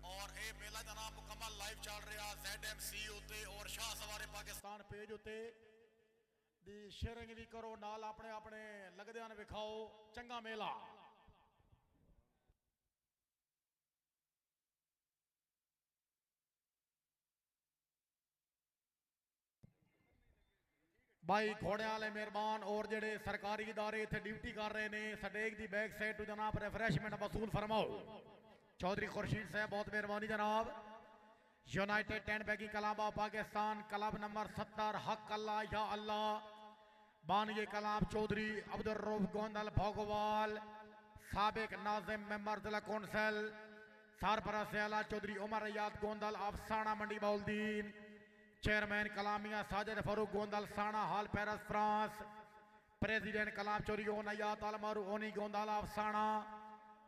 और ये मेला जनाब मुकम्मल लाइव चल रहा ZMC उते और शाह सवारे पाकिस्तान पेज उते दी शेयरिंग भी करो नाल अपने अपने लगदियां विखाओ चंगा मेला। भाई घोड़े वाले मेहरबान और जेडे सरकारी इदारे इतने ड्यूटी कर रहे हैं सडेक दी बैक साइड टू जनाब रिफ्रेशमेंट वसूल फरमाओ। चौधरी खुर्शीद साहब बहुत मेहरबानी जनाब। यूनाइटेड टेंट बैगी कलाबा पाकिस्तान क्लब नंबर 70 हक अल्लाह या अल्लाह बानिए कलाम चौधरी अब्दुल रऊफ गोंदल भोगवाल साबिक नाजिम मेंबर जिला कौंसिल सरपरस्त आला चौधरी उमर रयाद गोंदल अफसाना मंडी बाउलदीन चेयरमैन कलामिया साजिद फरूक गोंदल साना हाल पेरिस फ्रांस प्रेसिडेंट कलाम चौधरी ओनयात अलमारू ओनी गोंदल अफसाना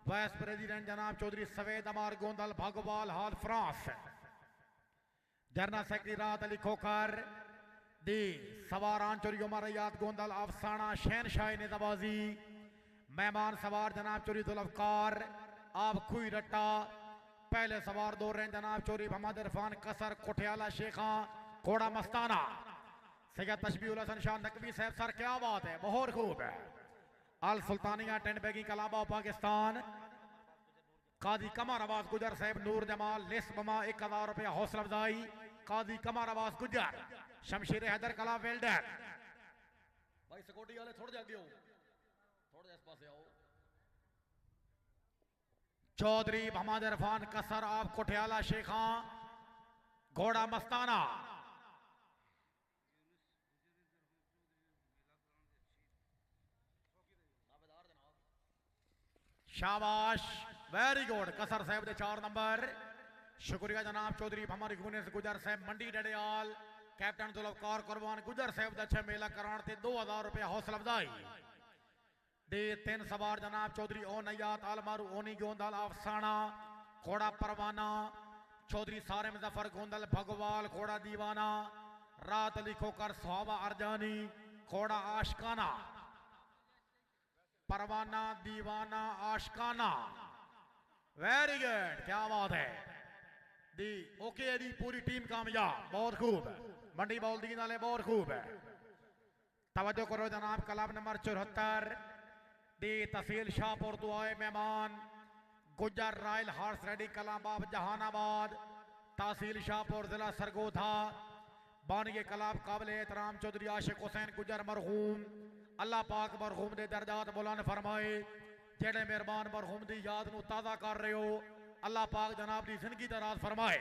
वाइस प्रेसिडेंट जनाब चौधरी सवेद अमार गोंदल भागोवाल हाल फ्रांस जनरल सेक्रेटरी राहत अली खोखर दी सवारान चौधरी उमर रयाद गोंदल अफसाना शहनशाह नेताबाजी मेहमान सवार जनाब चौधरी जुल्फकार आप खुई रट्टा पहले सवार 2 रहे जनाब चौधरी मोहम्मद इरफान कसर कोठियाला शेखा घोड़ा मस्ताना सैयद तशबीहुल हसन शाह नकवी साहब सर क्या बात है बहुत खूब है। अल सुल्तानिया टेंट बैगी कलाबा पाकिस्तान काजी कमर आवाज गुजर साहब नूर जमाल निस्बमा 1000 रुपया हौसला अफजाई काजी कमर आवाज गुजर शमशीर हैदर कला वेल्डर भाई सिक्योरिटी वाले थोड़े जागे हो थोड़े इस पासे आओ। चौधरी मोहम्मद इरफान कसर आप कोठियाला शेखा घोड़ा मस्ताना शाबाश वेरी गुड कसर साहब दे 4 नंबर शुक्रिया जनाब चौधरी मोहम्मद गुनेस गुजर साहब मंडी डडियाल कैप्टन जुल्फकार कुर्बान गुजर साहब दा अच्छा मेला कराने ते 2000 रुपया हौसला अफजाई दे 3 सवार जनाब चौधरी ओ नयात आलमारू ओनी गोंदल अफसाना घोड़ा परवाना चौधरी सारे मुजफ्फर गोंदल भगवाल घोड़ा दीवाना रात लिखो कर सुहावा अर्जानी घोड़ा आशकाना परवाना दीवाना आशकाना वेरी गुड क्या बात है दी ओके दी पूरी टीम कामयाब बहुत खूब है मंडी बॉल दी नाले बहुत खूब है तवज्जो करो जनाब क्लब नंबर 74 दी तहसील शाहपुर दुआए मेहमान गुजर रॉयल हार्स रेडी कलाबाब जहानाबाद तहसील शाहपुर जिला सरगोधा बानगे कलाब काबिल एहतराम चौधरी आशिक हुसैन गुजर मरहूम अल्लाह पाक मरहूम दे दर्जात बुलंद फरमाए जेड़े मेहरबान मरहूम दी याद नू ताज़ा कर रहे हो अल्लाह पाक जनाब दी जिंदगी दराज फरमाए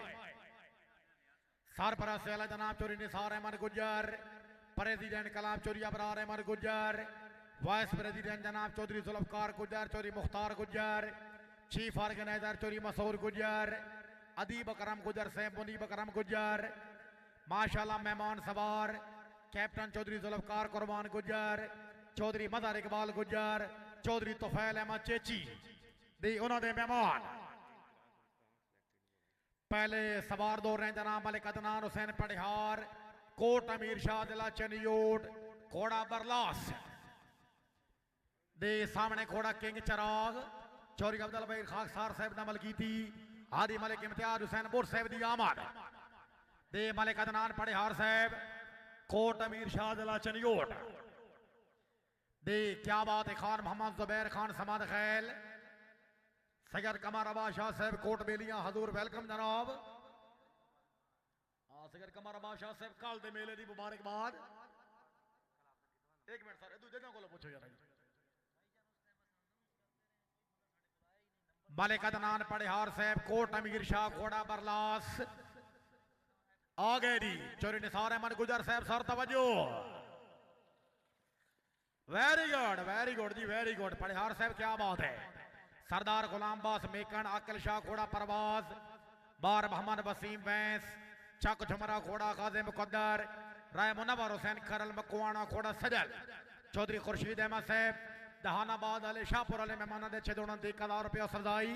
सरपरस्त से जनाब चौधरी निसार अहमद गुजर प्रेसिडेंट कलाम चौधरी अबरार अहमद गुजर वाइस प्रेसिडेंट जनाब चौधरी जुल्फकार गुजर चौधरी मुख्तार गुजर चीफ ऑर्गेनाइजर चौधरी मसूर गुजर अदीब करम गुजर से मुनीब करम गुजर माशाल्लाह मेहमान सवार कैप्टन चौधरी जुल्फकार कुर्बान गुजर चौधरी मदर इकबाल गुजर चौधरी तुफैल अहमद चेची दी उन्होंने मेहमान पहले सवार दौर रहे जनाब मलिक अदनान हुसैन पढ़ियार कोट अमीर शाह जिला चनियोट घोड़ा बरलास दे सामने घोड़ा किंग चराग चौधरी अब्दुल भाई खाकसार साहब ने अमल की थी हादी मलिक इम्तियाज हुसैन बुर साहब दी आमद दे मलिक अदनान पढ़ियार साहब कोट अमीर शाह जिला चनियोट दे क्या बात है खान मोहम्मद जुबैर खान समाद खैल सैयद कमर अब्बास शाह साहब कोट बेलियां हजूर वेलकम जनाब सैयद कमर अब्बास शाह साहब कल दे मेले दी मुबारकबाद एक मिनट सर दूजे को पूछो यार मलिक अदनान पढ़ियार साहब कोट अमीर शाह घोड़ा बरलास आ गए दी चौधरी निसार अहमद गुजर साहब सर तवज्जो वेरी गुड जी वेरी गुड पढ़ियार साहब क्या बात है सरदार गुलाम बास मेकन अकल शाह घोड़ा परवाज बार मोहम्मद वसीम बैंस चक झुमरा घोड़ा गाजे मुकद्दर राय मुनव्वर हुसैन खरल मकवाना घोड़ा सजल चौधरी खुर्शीद अहमद साहब जहानाबाद अले शाहपुर अले मेहमान दे 6 रुपया सरदाई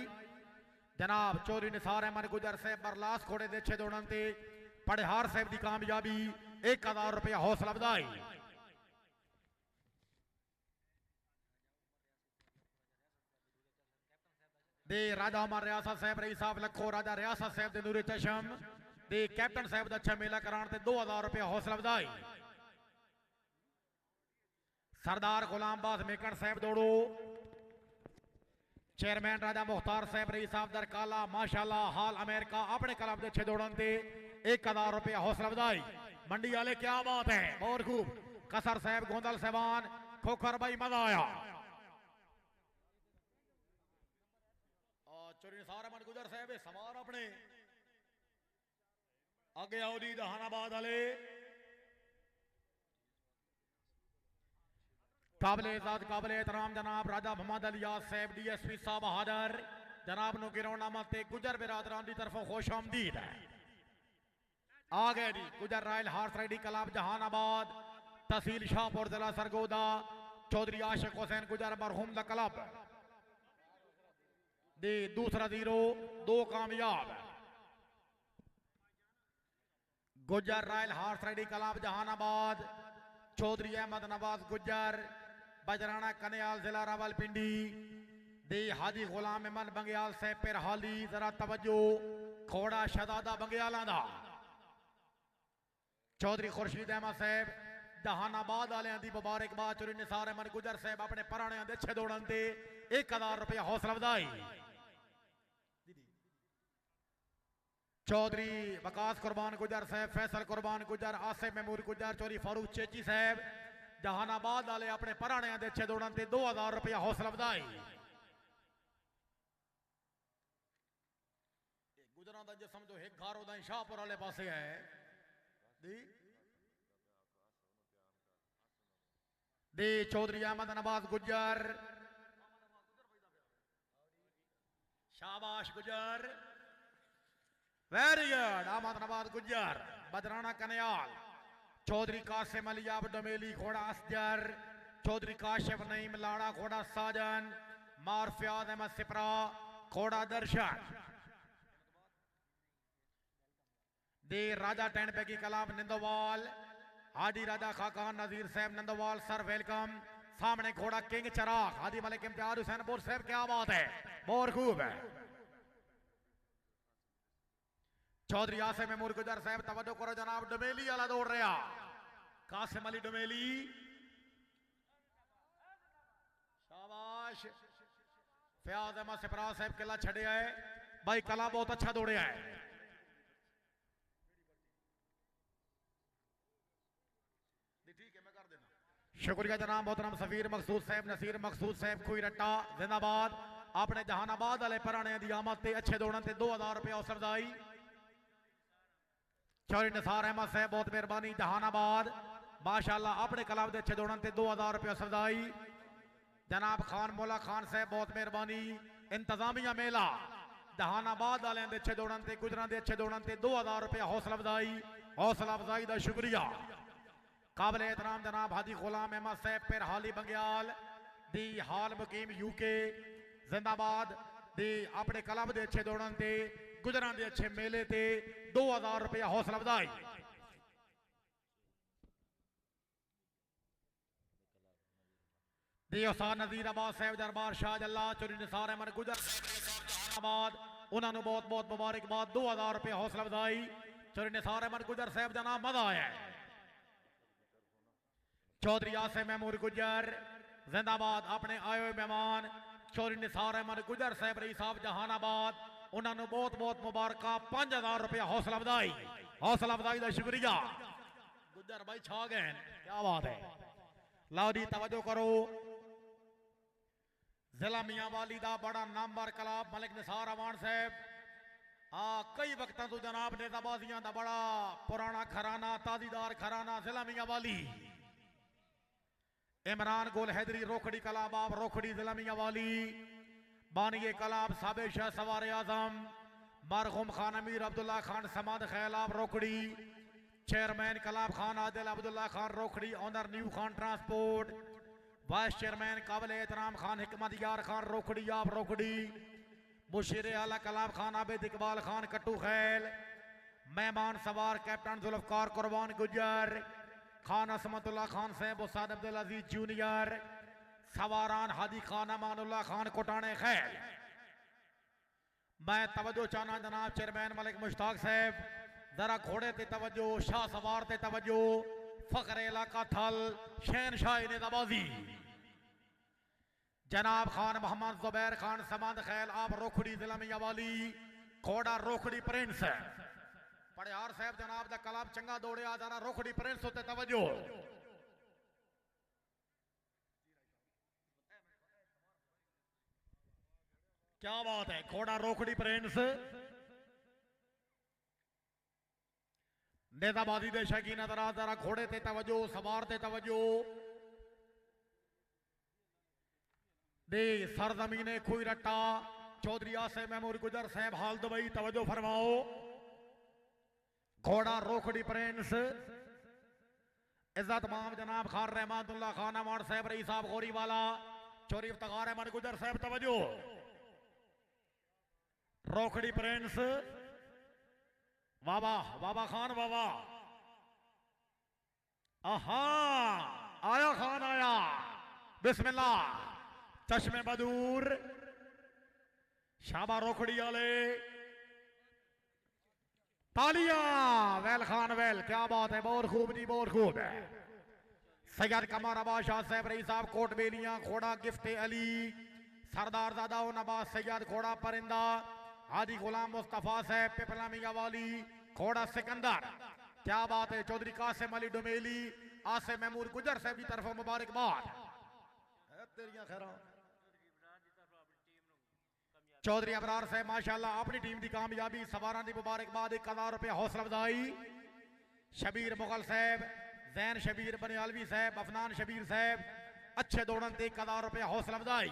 जनाब चौधरी निसार अहमद गुजर साहब बरलास घोड़े दे 6 पढ़ियार साहब की कामयाबी 1000 रुपया हौसला अफजाई दे राजा उमर रियासत साहब रईस साहब लखो राजा रियासत साहब दे नूरे चशम दे कैप्टन साहब दा अच्छा मेला कराने ते 2000 रुपया हौसला अफजाई सरदार गुलाम बास मेकन साहब दौड़ो चेयरमैन राजा मुख्तार साहब रईस साहब दरकाला माशाल्लाह हाल अमेरिका अपने क्लब दे 6 दौड़न ते 1000 रुपया हौसला अफजाई मंडी वाले क्या बात है बहुत खूब कसर साहब गोंदल साहबान खोखर भाई मजा आया चौधरी निसार अहमद गुजर साहब सवार अपने आगे आओ दी जहानाबाद वाले काबिल इज़्ज़त काबिल एहतराम जनाब राजा मोहम्मद अलियास साहब DSP साहब हादर जनाब नु गिरौनामा ते गुजर बिरादरान की तरफों खुश आमदीद है आ गए जी Gujar royal horse riding club Jahanabad तहसील शाहपुर जिला सरगोदा चौधरी आशिक हुसैन गुजर मरहूम द क्लब दे दूसरा 2 कामयाब Gujjar royal horse riding club Jahanabad Chaudhry Ahmad Nawaz Gujjar बजराना कन्याल जिला रावलपिंडी दे हाजी गुलाम अहमद बंगियाल से पिरहाली जरा तवज्जो घोड़ा शहजादा बंगियाला दा चौधरी खुर्शीद अहमद साहब जहानाबाद वाले दी मुबारकबाद चौधरी निसार अहमद गुजर साहब अपने पराने दे 6 दौड़न ते 1000 रुपया हौसला अफजाई चौधरी वकास कुर्बान गुजर साहब फैसल कुर्बान गुजर आसिफ महमूद गुजर चौधरी फारूक चेची साहब जहानाबाद वाले अपने पराने दे 6 दौड़न ते 2000 रुपया हौसला अफजाई गुजरां दा जे समझो एक घर ओदा शाहपुर वाले पासे है दी चौधरी अहमद नवाज गुजर शाबाश गुजर वेरी गुड अहमद नवाज गुजर बजराना कन्याल चौधरी कासिम अली अब डमेली घोड़ा असगर, चौधरी काशिफ नईम लाड़ा घोड़ा साजन, मार फयाज अहमद सिपरा घोड़ा दर्शन। दे राजा टेंट पैकी कलाम निंदोवाल, हाजी राजा खाकान नजीर साहब नंदोवाल सर वेलकम। सामने घोड़ा किंग चराग हाजी मलिक इम्तियाज हुसैन बोर साहब, क्या बात है, बहुत खूब है। चौधरी आसिम महमूद गुजर साहब तवज्जो करो जनाब, डमेली वाला दौड़ रहा, कासिम अली डमेली, शाबाश। फयाज अहमद सिपरा साहब किला छड़े है भाई, कला बहुत अच्छा दौड़े है। शुक्रिया जनाब मोहतरम सफीर मकसूद साहब, नसीर मकसूद साहब खुई रट्टा जिंदाबाद। अपने जहानाबाद वाले पुराने दी आमद ते अच्छे दौड़न ते 2000 रुपया हौसला अफजाई। चौधरी निसार अहमद साहब बहुत मेहरबानी जहानाबाद, माशाअल्लाह अपने क्लब के अच्छे दौड़न ते 2000 रुपया हौसला अफजाई। जनाब खान मौला खान साहब बहुत मेहरबानी। इंतजामिया मेला जहानाबाद वाले दे अच्छे दौड़न ते गुजरां दे अच्छे दौड़न ते 2000 रुपया हौसला अफजाई का शुक्रिया। काबिल एहतराम जनाब हाजी गुलाम अहमद साहब फिर हाली बंग्याल दी हाल मुकीम यूके जिंदाबाद दी अपने क्लब के अच्छे दौड़न ते गुजरां दे अच्छे मेले ते 2000 रुपया हौसला अफजाई। दी उस्ताद नजीर अब्बास साहब दरबार शाह जल्ला चौधरी निसार अहमद गुजर जहानाबाद, उन्होंने बहुत बहुत मुबारकबाद 2000 रुपया हौसला अफजाई। चौधरी निसार अहमद गुजर साहब जनाब मजा आया है। चौधरी आसिम महमूद गुजर जिंदाबाद अपने आए हुए मेहमान चौधरी निसार अहमद गुजर साहब रही साहब जहानाबाद, उन्होंने बहुत बहुत मुबारक 5000 रुपया हौसला अफजाई का शुक्रिया। गुजर भाई छा गए, क्या बात है। लाओ जी तवज्जो करो, जिला मियांवाली का बड़ा नामवर क्लब मलिक निसार अवान साहब, कई वक्तों तो जनाब नेताबाजियां का बड़ा पुराना घराना ताजीदार घराना जिला मियांवाली। इमरान गोल हैदरी रोखड़ी कलाब आप रोखड़ी जिला मियांवाली, बानिए कलाब साबे शाह सवार आजम मरहूम खान अमीर अब्दुल्ला खान समाद खैल आप रोखड़ी, चेयरमैन कलाब खान आदिल अब्दुल्ला खान रोखड़ी, owner new Khan transport, vice chairman काबिल एहतराम खान हिकमत यार खान रोखड़ी आप रोखड़ी, मुशीर आला कलाब खान आबिद इकबाल खान कट्टू खैल, मेहमान सवार कैप्टन जुल्फकार कुर्बान गुजर, खान असमतुल्ला खान साहब उस्ताद अब्दुल अजीज जूनियर, सवारान हादी खान अमानुल्लाह खान कोटाने खैल। मैं तवज्जो चाहना जनाब चेयरमैन मलिक मुश्ताक साहब, जरा घोड़े ते तवज्जो, शाह सवार ते तवज्जो, फखर इलाका थल शहनशाह नेताबाजी जनाब खान मोहम्मद जुबैर खान समाद खैल आप रोखड़ी जिला मियांवाली, घोड़ा रोखड़ी प्रिंस पड़ियार साहब जनाब का कलाब चंगा दौड़िया, जरा रोखड़ी प्रिंस होते तवज्जो। क्या बात है, घोड़ा रोखड़ी प्रिंस नेताबाजी दे शौकीन नजरा, जरा घोड़े ते तवज्जो, सवार ते तवज्जो। दे सरजमीने खुई रट्टा चौधरी आसिम महमूद गुजर साहब हाल दुबई तवज्जो फरमाओ। घोड़ा रोखड़ी प्रिंस इज्जत माम जनाब खान रहमानुल्लाह खान अमान साहब रही साहब गोरी वाला, चोरी इफ्तार अहमद गुजर साहब तवज्जो। रोखड़ी प्रिंस बाबा बाबा खान बाबा, आहा आया खान आया, बिस्मिल्लाह चश्मे बदूर शाबा रोखड़ी वाले तालियां, वेल खान वेल, क्या बात है, बहुत खूब जी बहुत खूब है। सैयद कमर अब्बास शाह साहब रही साहब कोट बेलियां, घोड़ा गिफ्ट अली सरदार दादा नवाज सैयद घोड़ा परिंदा, हाजी गुलाम मुस्तफा साहब पिपला मियांवाली, घोड़ा सिकंदर, क्या बात है। चौधरी कासिम अली डुमेली आसिम महमूद गुजर साहब की तरफ मुबारकबाद। चौधरी अबरार साहब माशाअल्लाह अपनी टीम की कामयाबी, सवारां की मुबारकबाद, 1000 रुपया हौसला अफजाई। शबीर मुगल साहब, जैन शबीर बनियालवी साहब, अफनान शबीर साहब अच्छे दौड़न ते 1000 रुपया हौसला अफजाई।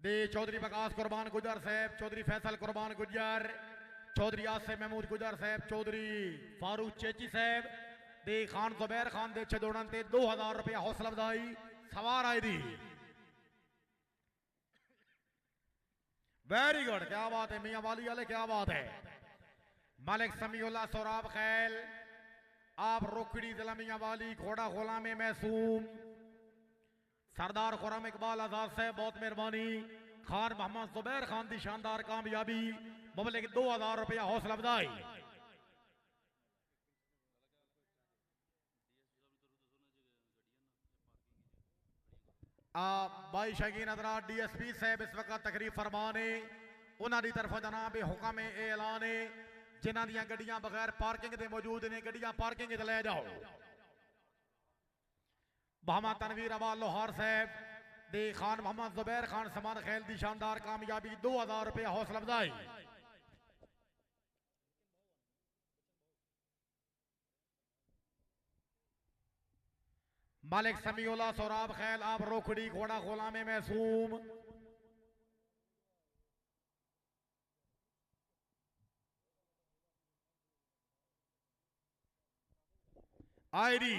दे चौधरी बकास कुर्बान गुजर साहब, चौधरी फैसल कुर्बान गुजर, चौधरी आसिफ महमूद गुजर साहब, चौधरी फारूक चेची साहब, दे खान जुबैर खान दे छदोड़न ते 2000 रुपया हौसला अफजाई सवार आई दी। वेरी गुड, क्या बात है मियां वाली वाले, क्या बात है। मलिक समीउल्लाह सोराब खैल आप रोकड़ी जिला मियां वाली घोड़ा गुलाम मैसूम, सरदार खुरम इकबाल आजाद साहब बहुत मेहरबानी। खान मोहम्मद जुबैर खान की शानदार कामयाबी मुबलिक 2000 रुपया हौसला अफजाई। भाई शकीन हजरात DSP साहब इस वक्त तकरीब फरमाने उन्होंने तरफ जनाब हुक्म ऐलान है जिन्हों दी गड्डियां बगैर पार्किंग के मौजूद ने गड्डियां पार्किंग च ले जाओ। मोहम्मद तनवीर अबाल लोहार साहब दे खान मोहम्मद जुबैर खान समान खेल की शानदार कामयाबी 2000 रुपया हौसला अफजाई। मलिक समीउल्लाह सोराब खैल आप रोकड़ी घोड़ा गुलाम मैसूम, आईडी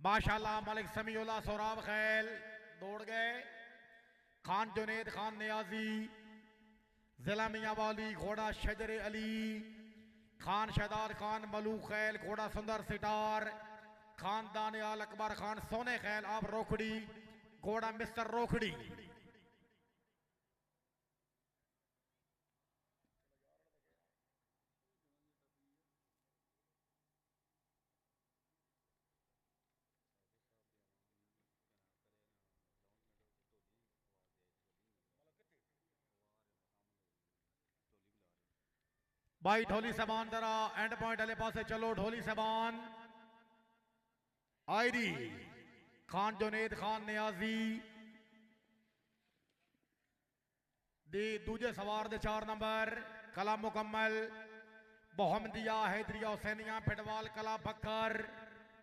माशाल्लाह। मलिक समीउल्लाह सोराब खैल दौड़ गए। खान जुनेद खान नियाजी जिला मियां वाली घोड़ा शजर अली, खान शहदाद खान मलूक खैल घोड़ा सुंदर सितार, खान दानियाल अकबर खान सोने खैल आप रोकड़ी घोड़ा मिस्टर रोकड़ी। भाई ढोली सबान जरा एंड पॉइंट वाले पासे चलो। ढोली सबान आईडी खान जुनेद खान नियाजी दी दूजे सवार दे 4 नंबर कला मुकम्मल मोहम्मदिया हैदरिया हुसैनिया फिटवाल कला बकर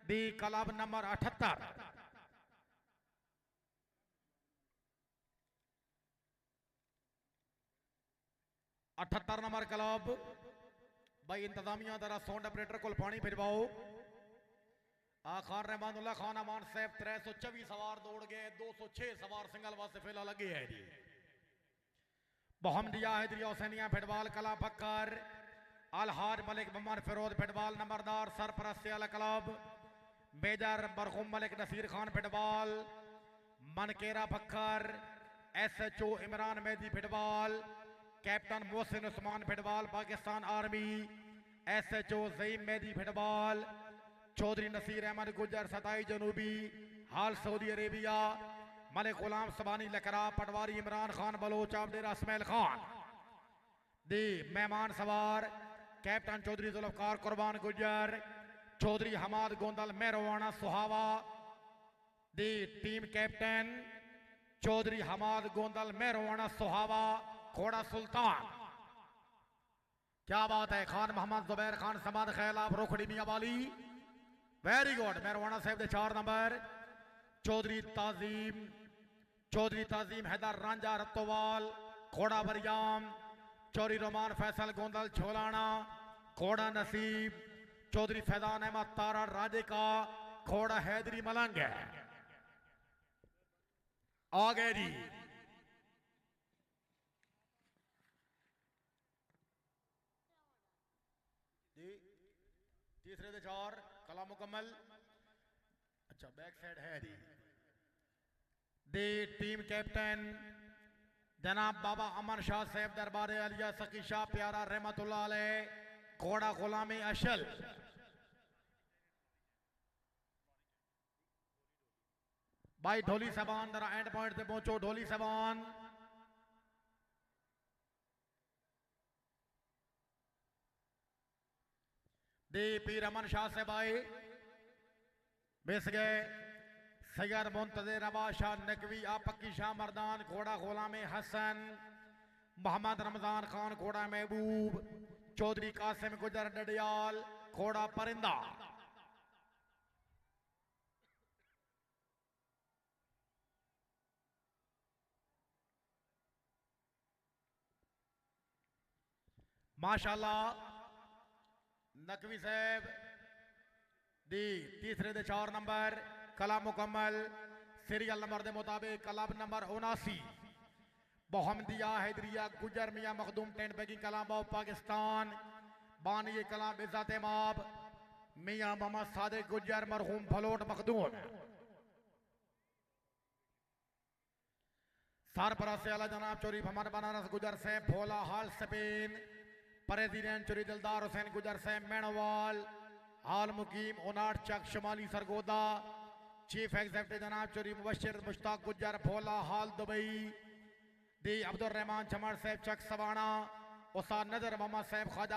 the club number 78 78 number club. भाई इंतजामिया दरा साउंड ऑपरेटर को पानी भिजवाओ। खान रहमानुल्लाह खान अमान साहब 324 सवार दौड़ गए, 206 सवार सिंगल वास्ते फिलहाल लगे है जी। मोहम्मदिया हैदरिया हुसैनिया फिटवाल कला बकर अलहाज मलिक ममन फिरोज फिटवाल नंबरदार सरपरस्त अल क्लब, मेजर मरहूम मलिक नसीर खान फिटवाल मनकेरा बकर, SHO इमरान मेहदी फिटवाल, कैप्टन मोहसिन उस्मान फिटवाल पाकिस्तान आर्मी, SHO ज़ईम मेहदी फिटवाल, चौधरी नसीर अहमद गुजर सताई जनूबी हाल सऊदी अरेबिया, मलिक गुलाम सबानी लकरा पटवारी इमरान खान बलोच आबडेरा इसमाइल खान दी मेहमान सवार कैप्टन चौधरी जुल्फकार कुर्बान गुजर, चौधरी हमाद गोंदल मेहरवाना सुहावा दी टीम कैप्टन चौधरी हमाद गोंदल मेहरवाना सुहावा घोड़ा सुल्तान। क्या बात है। खान मोहम्मद जुबैर खान समाद खैल आप रोकड़ी मियां वाली वेरी गुड। मेहरवाना साहब दे 4 नंबर चौधरी ताजीम हैदर रांझा रत्तोवाल घोड़ा बरियाम, चौधरी रोमान फैसल गोंदल छोलाना घोड़ा नसीब, चौधरी फैजान अहमद तारा राजे का घोड़ा हैदरी मलंग है। आ गए जी। तीसरे दे 4 कला मुकम्मल। अच्छा बैक साइड है जी। दी टीम कैप्टन जनाब बाबा अमन शाह साहब दरबार अलिया सकी शाह प्यारा रहमतुल्लाह अलैह घोड़ा गुलामी अशल। भाई ढोली सबान जरा एंड पॉइंट पे पहुंचो। ढोली सबान दी पीर अमन शाह से भाई मिस गए। सैयद मुंतज़िर नवाज शाह नकवी आपकी शाह मर्दान घोड़ा गुलाम हसन, मोहम्मद रमजान खान घोड़ा महबूब, चौधरी कासिम गुजर डडियाल घोड़ा परिंदा। माशाल्लाह नकवी साहब दी तीसरे दे 4 नंबर कला मुकम्मल सीरियल नंबर के मुताबिक कलब नंबर 79 मोहम्मदिया हैदरिया गुजर मियां मखदूम टेंट बैगिंग कलाम ऑफ पाकिस्तान बानी कलाम इज्जत माब मियां मोहम्मद सादिक गुजर मरहूम फलोट मखदूम सरपरस्त आला जनाब चोरी भमर बनारस गुजर से भोला हाल स्पेन प्रेसिडेंट चोरी दिलदार हुसैन गुजर से मेणवाल हाल मुकीम उनाट चक शुमाली सरगोदा चीफ एग्जीक्यूटिव जनाब चोरी मुबशिर मुश्ताक गुजर भोला हाल दुबई दी अब्दुल रहमान चमर साहब चक सवाना उस्ताद नजर मोहम्मद साहब ख्वाजा